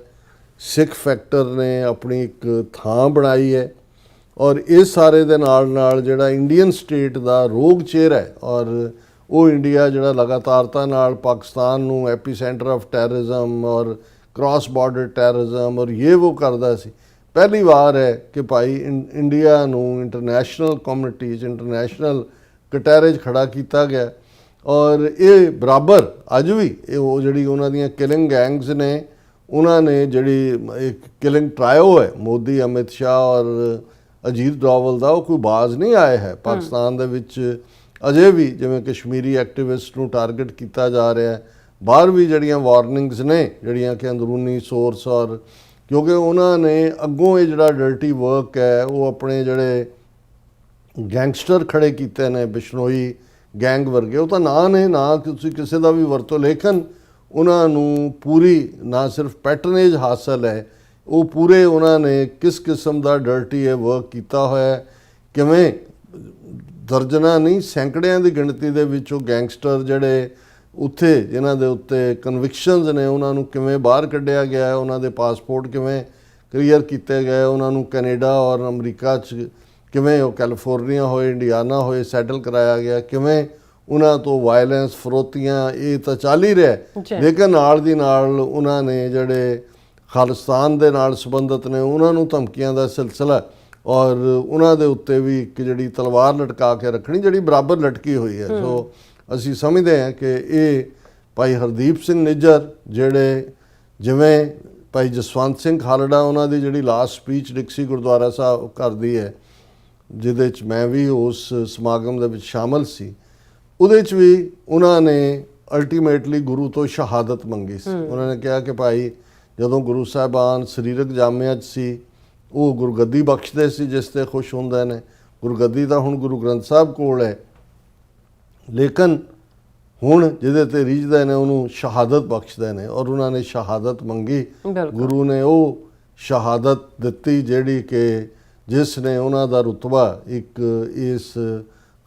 Speaker 2: ਸਿੱਖ ਫੈਕਟਰ ਨੇ ਆਪਣੀ ਇੱਕ ਥਾਂ ਬਣਾਈ ਹੈ ਔਰ ਇਸ ਸਾਰੇ ਦੇ ਨਾਲ ਨਾਲ ਜਿਹੜਾ ਇੰਡੀਅਨ ਸਟੇਟ ਦਾ ਰੋਗ ਚਿਹਰਾ ਹੈ ਔਰ ਉਹ ਇੰਡੀਆ ਜਿਹੜਾ ਲਗਾਤਾਰਤਾ ਨਾਲ ਪਾਕਿਸਤਾਨ ਨੂੰ ਐਪੀ ਸੈਂਟਰ ਆਫ ਟੈਰਰਿਜ਼ਮ ਔਰ ਕ੍ਰਾਸ ਬਾਰਡਰ ਟੈਰਰਿਜ਼ਮ ਔਰ ਇਹ ਉਹ ਕਰਦਾ ਸੀ। ਪਹਿਲੀ ਵਾਰ ਹੈ ਕਿ ਭਾਈ ਇੰਡੀਆ ਨੂੰ ਇੰਟਰਨੈਸ਼ਨਲ ਕਮਿਊਨਿਟੀ 'ਚ ਇੰਟਰਨੈਸ਼ਨਲ ਕਟਹਿਰੇ 'ਚ ਖੜਾ ਕੀਤਾ ਗਿਆ ਔਰ ਇਹ ਬਰਾਬਰ ਅੱਜ ਵੀ ਇਹ ਉਹ ਜਿਹੜੀ ਉਹਨਾਂ ਦੀਆਂ ਕਿਲਿੰਗ ਗੈਂਗਸ ਨੇ, ਉਹਨਾਂ ਨੇ ਜਿਹੜੀ ਇੱਕ ਕਿਲਿੰਗ ਟਰਾਇਓ ਹੈ ਮੋਦੀ, ਅਮਿਤ ਸ਼ਾਹ ਔਰ ਅਜੀਤ ਡੋਵਲ ਦਾ, ਉਹ ਕੋਈ ਬਾਜ਼ ਨਹੀਂ ਆਇਆ ਹੈ। ਪਾਕਿਸਤਾਨ ਦੇ ਵਿੱਚ ਅਜੇ ਵੀ ਜਿਵੇਂ ਕਸ਼ਮੀਰੀ ਐਕਟਿਵਿਸਟ ਨੂੰ ਟਾਰਗੇਟ ਕੀਤਾ ਜਾ ਰਿਹਾ ਹੈ, ਬਾਹਰ ਵੀ ਜਿਹੜੀਆਂ ਵਾਰਨਿੰਗਸ ਨੇ ਜਿਹੜੀਆਂ ਕਿ ਅੰਦਰੂਨੀ ਸੋਰਸ ਔਰ ਕਿਉਂਕਿ ਉਹਨਾਂ ਨੇ ਅੱਗੋਂ ਇਹ ਜਿਹੜਾ ਡਰਟੀ ਵਰਕ ਹੈ ਉਹ ਆਪਣੇ ਜਿਹੜੇ ਗੈਂਗਸਟਰ ਖੜੇ ਕੀਤੇ ਨੇ, ਬਿਸ਼ਨੋਈ ਗੈਂਗ ਵਰਗੇ, ਉਹ ਤਾਂ ਨਾਂ ਨੇ, ਨਾ ਤੁਸੀਂ ਕਿਸੇ ਦਾ ਵੀ ਵਰਤੋ, ਲੇਕਿਨ ਉਹਨਾਂ ਨੂੰ ਪੂਰੀ ਨਾ ਸਿਰਫ ਪੈਟਰਨੇਜ ਹਾਸਲ ਹੈ, ਉਹ ਪੂਰੇ ਉਹਨਾਂ ਨੇ ਕਿਸ ਕਿਸਮ ਦਾ ਡਰਟੀ ਇਹ ਵਰਕ ਕੀਤਾ ਹੋਇਆ, ਕਿਵੇਂ ਦਰਜਨਾਂ ਨਹੀਂ ਸੈਂਕੜਿਆਂ ਦੀ ਗਿਣਤੀ ਦੇ ਵਿੱਚ ਉਹ ਗੈਂਗਸਟਰ ਜਿਹੜੇ ਉੱਥੇ ਜਿਨ੍ਹਾਂ ਦੇ ਉੱਤੇ ਕਨਵਿਕਸ਼ਨਸ ਨੇ ਉਹਨਾਂ ਨੂੰ ਕਿਵੇਂ ਬਾਹਰ ਕੱਢਿਆ ਗਿਆ, ਉਹਨਾਂ ਦੇ ਪਾਸਪੋਰਟ ਕਿਵੇਂ ਕਲੀਅਰ ਕੀਤੇ ਗਏ, ਉਹਨਾਂ ਨੂੰ ਕੈਨੇਡਾ ਔਰ ਅਮਰੀਕਾ 'ਚ ਕਿਵੇਂ ਉਹ ਕੈਲੀਫੋਰਨੀਆ ਹੋਏ, ਇੰਡੀਆਨਾ ਹੋਏ ਸੈਟਲ ਕਰਾਇਆ ਗਿਆ, ਕਿਵੇਂ ਉਹਨਾਂ ਤੋਂ ਵਾਇਲੈਂਸ, ਫਰੋਤੀਆਂ, ਇਹ ਤਾਂ ਚੱਲ ਹੀ ਰਿਹਾ। ਲੇਕਿਨ ਨਾਲ ਦੀ ਨਾਲ ਉਹਨਾਂ ਨੇ ਜਿਹੜੇ ਖਾਲਿਸਤਾਨ ਦੇ ਨਾਲ ਸੰਬੰਧਿਤ ਨੇ ਉਹਨਾਂ ਨੂੰ ਧਮਕੀਆਂ ਦਾ ਸਿਲਸਿਲਾ, ਔਰ ਉਹਨਾਂ ਦੇ ਉੱਤੇ ਵੀ ਇੱਕ ਜਿਹੜੀ ਤਲਵਾਰ ਲਟਕਾ ਕੇ ਰੱਖਣੀ ਜਿਹੜੀ ਬਰਾਬਰ ਲਟਕੀ ਹੋਈ ਹੈ। ਸੋ ਅਸੀਂ ਸਮਝਦੇ ਹਾਂ ਕਿ ਇਹ ਭਾਈ ਹਰਦੀਪ ਸਿੰਘ ਨਿੱਜਰ ਜਿਹੜੇ, ਜਿਵੇਂ ਭਾਈ ਜਸਵੰਤ ਸਿੰਘ ਖਾਲੜਾ ਉਹਨਾਂ ਦੀ ਜਿਹੜੀ ਲਾਸਟ ਸਪੀਚ ਡਿਕਸੀ ਗੁਰਦੁਆਰਾ ਸਾਹਿਬ ਕਰਦੀ ਹੈ, ਜਿਹਦੇ 'ਚ ਮੈਂ ਵੀ ਉਸ ਸਮਾਗਮ ਦੇ ਵਿੱਚ ਸ਼ਾਮਲ ਸੀ, ਉਹਦੇ 'ਚ ਵੀ ਉਹਨਾਂ ਨੇ ਅਲਟੀਮੇਟਲੀ ਗੁਰੂ ਤੋਂ ਸ਼ਹਾਦਤ ਮੰਗੀ ਸੀ। ਉਹਨਾਂ ਨੇ ਕਿਹਾ ਕਿ ਭਾਈ ਜਦੋਂ ਗੁਰੂ ਸਾਹਿਬਾਨ ਸਰੀਰਕ ਜਾਮਿਆਂ 'ਚ ਸੀ, ਉਹ ਗੁਰਗੱਦੀ ਬਖਸ਼ਦੇ ਸੀ ਜਿਸ 'ਤੇ ਖੁਸ਼ ਹੁੰਦੇ ਨੇ। ਗੁਰਗੱਦੀ ਤਾਂ ਹੁਣ ਗੁਰੂ ਗ੍ਰੰਥ ਸਾਹਿਬ ਕੋਲ ਹੈ, ਲੇਕਿਨ ਹੁਣ ਜਿਹਦੇ 'ਤੇ ਰੀਝਦੇ ਨੇ ਉਹਨੂੰ ਸ਼ਹਾਦਤ ਬਖਸ਼ਦੇ ਨੇ, ਔਰ ਉਹਨਾਂ ਨੇ ਸ਼ਹਾਦਤ ਮੰਗੀ। ਗੁਰੂ ਨੇ ਉਹ ਸ਼ਹਾਦਤ ਦਿੱਤੀ ਜਿਹੜੀ ਕਿ ਜਿਸ ਨੇ ਉਹਨਾਂ ਦਾ ਰੁਤਬਾ ਇੱਕ ਇਸ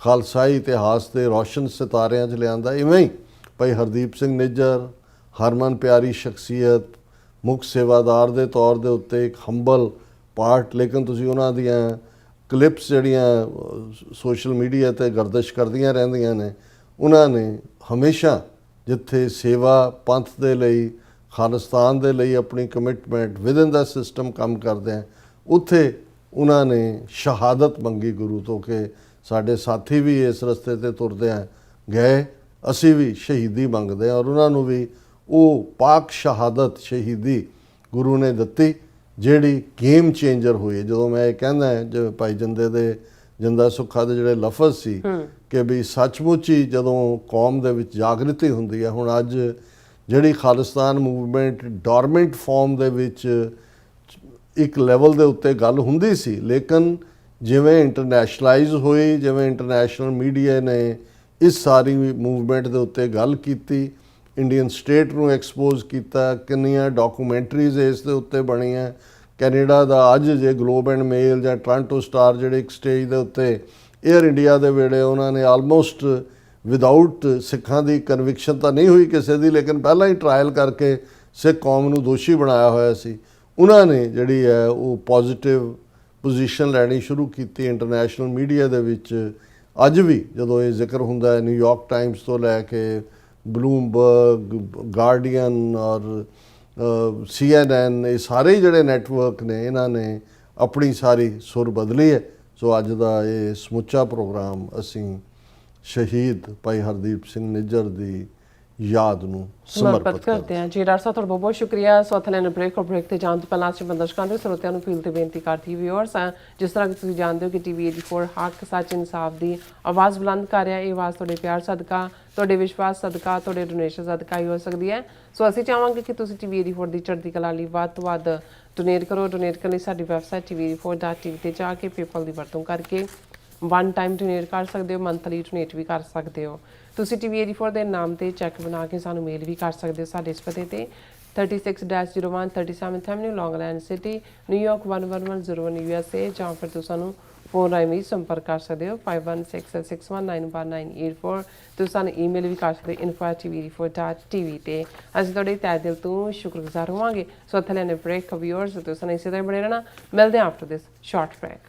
Speaker 2: ਖਾਲਸਾਈ ਇਤਿਹਾਸ ਦੇ ਰੌਸ਼ਨ ਸਿਤਾਰਿਆਂ 'ਚ ਲਿਆਂਦਾ। ਇਵੇਂ ਹੀ ਭਾਈ ਹਰਦੀਪ ਸਿੰਘ ਨਿੱਜਰ ਹਰਮਨ ਪਿਆਰੀ ਸ਼ਖਸੀਅਤ, ਮੁੱਖ ਸੇਵਾਦਾਰ ਦੇ ਤੌਰ ਦੇ ਉੱਤੇ ਇੱਕ ਹੰਬਲ ਪਾਰਟ, ਲੇਕਿਨ ਤੁਸੀਂ ਉਹਨਾਂ ਦੀਆਂ ਕਲਿੱਪਸ ਜਿਹੜੀਆਂ ਸੋਸ਼ਲ ਮੀਡੀਆ 'ਤੇ ਗਰਦਿਸ਼ ਕਰਦੀਆਂ ਰਹਿੰਦੀਆਂ ਨੇ, ਉਹਨਾਂ ਨੇ ਹਮੇਸ਼ਾ ਜਿੱਥੇ ਸੇਵਾ ਪੰਥ ਦੇ ਲਈ, ਖਾਲਿਸਤਾਨ ਦੇ ਲਈ ਆਪਣੀ ਕਮਿਟਮੈਂਟ ਵਿਦਨ ਦਾ ਸਿਸਟਮ ਕੰਮ ਕਰਦੇ ਆ, ਉੱਥੇ ਉਹਨਾਂ ਨੇ ਸ਼ਹਾਦਤ ਮੰਗੀ ਗੁਰੂ ਤੋਂ ਕਿ ਸਾਡੇ ਸਾਥੀ ਵੀ ਇਸ ਰਸਤੇ 'ਤੇ ਤੁਰਦੇ ਆ ਗਏ, ਅਸੀਂ ਵੀ ਸ਼ਹੀਦੀ ਮੰਗਦੇ ਹਾਂ। ਔਰ ਉਹਨਾਂ ਨੂੰ ਵੀ ਉਹ ਪਾਕ ਸ਼ਹਾਦਤ ਸ਼ਹੀਦੀ ਗੁਰੂ ਨੇ ਦਿੱਤੀ ਜਿਹੜੀ ਗੇਮ ਚੇਂਜਰ ਹੋਈ। ਜਦੋਂ ਮੈਂ ਇਹ ਕਹਿੰਦਾ ਜਿਵੇਂ ਭਾਈ ਜੰਦੇ ਦੇ ਜਿੰਦਾ ਸੁੱਖਾ ਦੇ ਜਿਹੜੇ ਲਫ਼ਜ਼ ਸੀ ਕਿ ਵੀ ਸੱਚਮੁੱਚ ਹੀ ਜਦੋਂ ਕੌਮ ਦੇ ਵਿੱਚ ਜਾਗਰਤੀ ਹੁੰਦੀ ਹੈ। ਹੁਣ ਅੱਜ ਜਿਹੜੀ ਖਾਲਿਸਤਾਨ ਮੂਵਮੈਂਟ ਡੋਰਮੈਂਟ ਫਾਰਮ ਦੇ ਵਿੱਚ ਇੱਕ ਲੈਵਲ ਦੇ ਉੱਤੇ ਗੱਲ ਹੁੰਦੀ ਸੀ, ਲੇਕਿਨ ਜਿਵੇਂ ਇੰਟਰਨੈਸ਼ਨਲਾਈਜ਼ ਹੋਈ, ਜਿਵੇਂ ਇੰਟਰਨੈਸ਼ਨਲ ਮੀਡੀਆ ਨੇ ਇਸ ਸਾਰੀ ਮੂਵਮੈਂਟ ਦੇ ਉੱਤੇ ਗੱਲ ਕੀਤੀ, ਇੰਡੀਅਨ ਸਟੇਟ ਨੂੰ ਐਕਸਪੋਜ਼ ਕੀਤਾ, ਕਿੰਨੀਆਂ ਡਾਕੂਮੈਂਟਰੀਜ਼ ਇਸ ਦੇ ਉੱਤੇ ਬਣੀਆਂ। ਕੈਨੇਡਾ ਦਾ ਅੱਜ ਜੇ ਗਲੋਬ ਐਂਡ ਮੇਲ ਜਾਂ ਟੋਰਾਂਟੋ ਸਟਾਰ ਜਿਹੜੇ ਇੱਕ ਸਟੇਜ ਦੇ ਉੱਤੇ ਏਅਰ ਇੰਡੀਆ ਦੇ ਵੇਲੇ ਉਹਨਾਂ ਨੇ ਆਲਮੋਸਟ ਵਿਦਆਊਟ ਸਿੱਖਾਂ ਦੀ ਕਨਵਿਕਸ਼ਨ ਤਾਂ ਨਹੀਂ ਹੋਈ ਕਿਸੇ ਦੀ, ਲੇਕਿਨ ਪਹਿਲਾਂ ਹੀ ਟਰਾਇਲ ਕਰਕੇ ਸਿੱਖ ਕੌਮ ਨੂੰ ਦੋਸ਼ੀ ਬਣਾਇਆ ਹੋਇਆ ਸੀ। ਉਹਨਾਂ ਨੇ ਜਿਹੜੀ ਹੈ ਉਹ ਪੋਜ਼ਿਟਿਵ ਪੋਜੀਸ਼ਨ ਲੈਣੀ ਸ਼ੁਰੂ ਕੀਤੀ ਇੰਟਰਨੈਸ਼ਨਲ ਮੀਡੀਆ ਦੇ ਵਿੱਚ। ਅੱਜ ਵੀ ਜਦੋਂ ਇਹ ਜ਼ਿਕਰ ਹੁੰਦਾ ਹੈ, ਨਿਊਯਾਰਕ ਟਾਈਮਸ ਤੋਂ ਲੈ ਕੇ ਬਲੂਮਬਰਗ, ਗਾਰਡੀਅਨ ਔਰ CNN, ਇਹ ਸਾਰੇ ਜਿਹੜੇ ਨੈਟਵਰਕ ਨੇ ਇਹਨਾਂ ਨੇ ਆਪਣੀ ਸਾਰੀ ਸੁਰ ਬਦਲੀ ਹੈ। ਸੋ ਅੱਜ ਦਾ ਇਹ ਸਮੁੱਚਾ ਪ੍ਰੋਗਰਾਮ ਅਸੀਂ ਸ਼ਹੀਦ ਭਾਈ ਹਰਦੀਪ ਸਿੰਘ ਨਿੱਜਰ ਦੀ ਯਾਦ ਨੂੰ ਸਮਰਪਿਤ
Speaker 1: ਕਰਦੇ ਹਾਂ। ਜੀ ਡਾਕਟਰ ਸਾਹਿਬ ਤੁਹਾਡਾ ਬਹੁਤ ਬਹੁਤ ਸ਼ੁਕਰੀਆ। ਸੋ ਅਥਲੈਨ ਬ੍ਰੇਕ ਤੇ ਜਾਣ ਤੋਂ ਪਹਿਲਾਂ ਅਸੀਂ ਬੰਦਸ਼ਕਾਂ ਦੇ ਸਰੋਤਿਆਂ ਨੂੰ ਫੀਲ ਤੇ ਬੇਨਤੀ ਕਰਦੀ ਵਿਊਅਰਸ, ਜਿਸ ਤਰ੍ਹਾਂ ਕਿ ਤੁਸੀਂ ਜਾਣਦੇ ਹੋ ਕਿ TV 84 ਹੱਕ ਸੱਚ ਇਨਸਾਫ ਦੀ ਆਵਾਜ਼ ਬੁਲੰਦ ਕਰ ਰਿਹਾ। ਇਹ ਆਵਾਜ਼ ਤੁਹਾਡੇ ਪਿਆਰ ਸਦਕਾ, ਤੁਹਾਡੇ ਵਿਸ਼ਵਾਸ ਸਦਕਾ, ਤੁਹਾਡੇ ਡੋਨੇਸ਼ਨ ਸਦਕਾ ਹੀ ਹੋ ਸਕਦੀ ਹੈ। ਸੋ ਅਸੀਂ ਚਾਹਾਂਗੇ ਕਿ ਤੁਸੀਂ TV 84 ਦੀ ਚੜ੍ਹਦੀ ਕਲਾ ਲਈ ਵੱਧ ਤੋਂ ਵੱਧ ਡੋਨੇਟ ਕਰੋ। ਡੋਨੇਟ ਕਰਨ ਲਈ ਸਾਡੀ ਵੈਬਸਾਈਟ tv84.tv ਤੇ ਜਾ ਕੇ ਪੇਪਲ ਦੀ ਵਰਤੋਂ ਕਰਕੇ ਵਨ ਟਾਈਮ ਡੋਨੇਟ ਕਰ ਸਕਦੇ ਹੋ, ਮੰਥਲੀ ਡੋਨੇਟ ਵੀ ਕਰ ਸਕਦੇ ਹੋ। ਤੁਸੀਂ TV 84 ਦੇ ਨਾਮ ਤੇ ਚੈੱਕ ਬਣਾ ਕੇ ਸਾਨੂੰ ਮੇਲ ਵੀ ਕਰ ਸਕਦੇ ਹੋ ਸਾਡੇ ਇਸ ਪਤੇ ਤੇ 36-01 37th Avenue, Long Island City, New York 11101 USA, ਜਾਂ ਫਿਰ ਤੁਸੀਂ ਸਾਨੂੰ ਫੋਨ ਰਾਹੀਂ ਵੀ ਸੰਪਰਕ ਕਰ ਸਕਦੇ ਹੋ 5166191984। ਤੁਸੀਂ ਸਾਨੂੰ ਈਮੇਲ ਵੀ ਕਰ ਸਕਦੇ info@tv84.tv ਤੇ। ਅਸੀਂ ਤੁਹਾਡੇ ਤਹਿ ਦਿਲ ਤੋਂ ਸ਼ੁਕਰਗੁਜ਼ਾਰ ਹੋਵਾਂਗੇ। ਸੋ ਇੱਥੇ ਲੈਣੇ ਬ੍ਰੇਕ ਵਿਊਅਰਸ, ਤੁਸੀਂ ਇਸੇ ਤਰ੍ਹਾਂ ਬਣੇ ਰਹਿਣਾ। ਮਿਲਦੇ ਹਾਂ ਆਫਟਰ ਦਿਸ ਸ਼ਾਰਟ ਬ੍ਰੇਕ।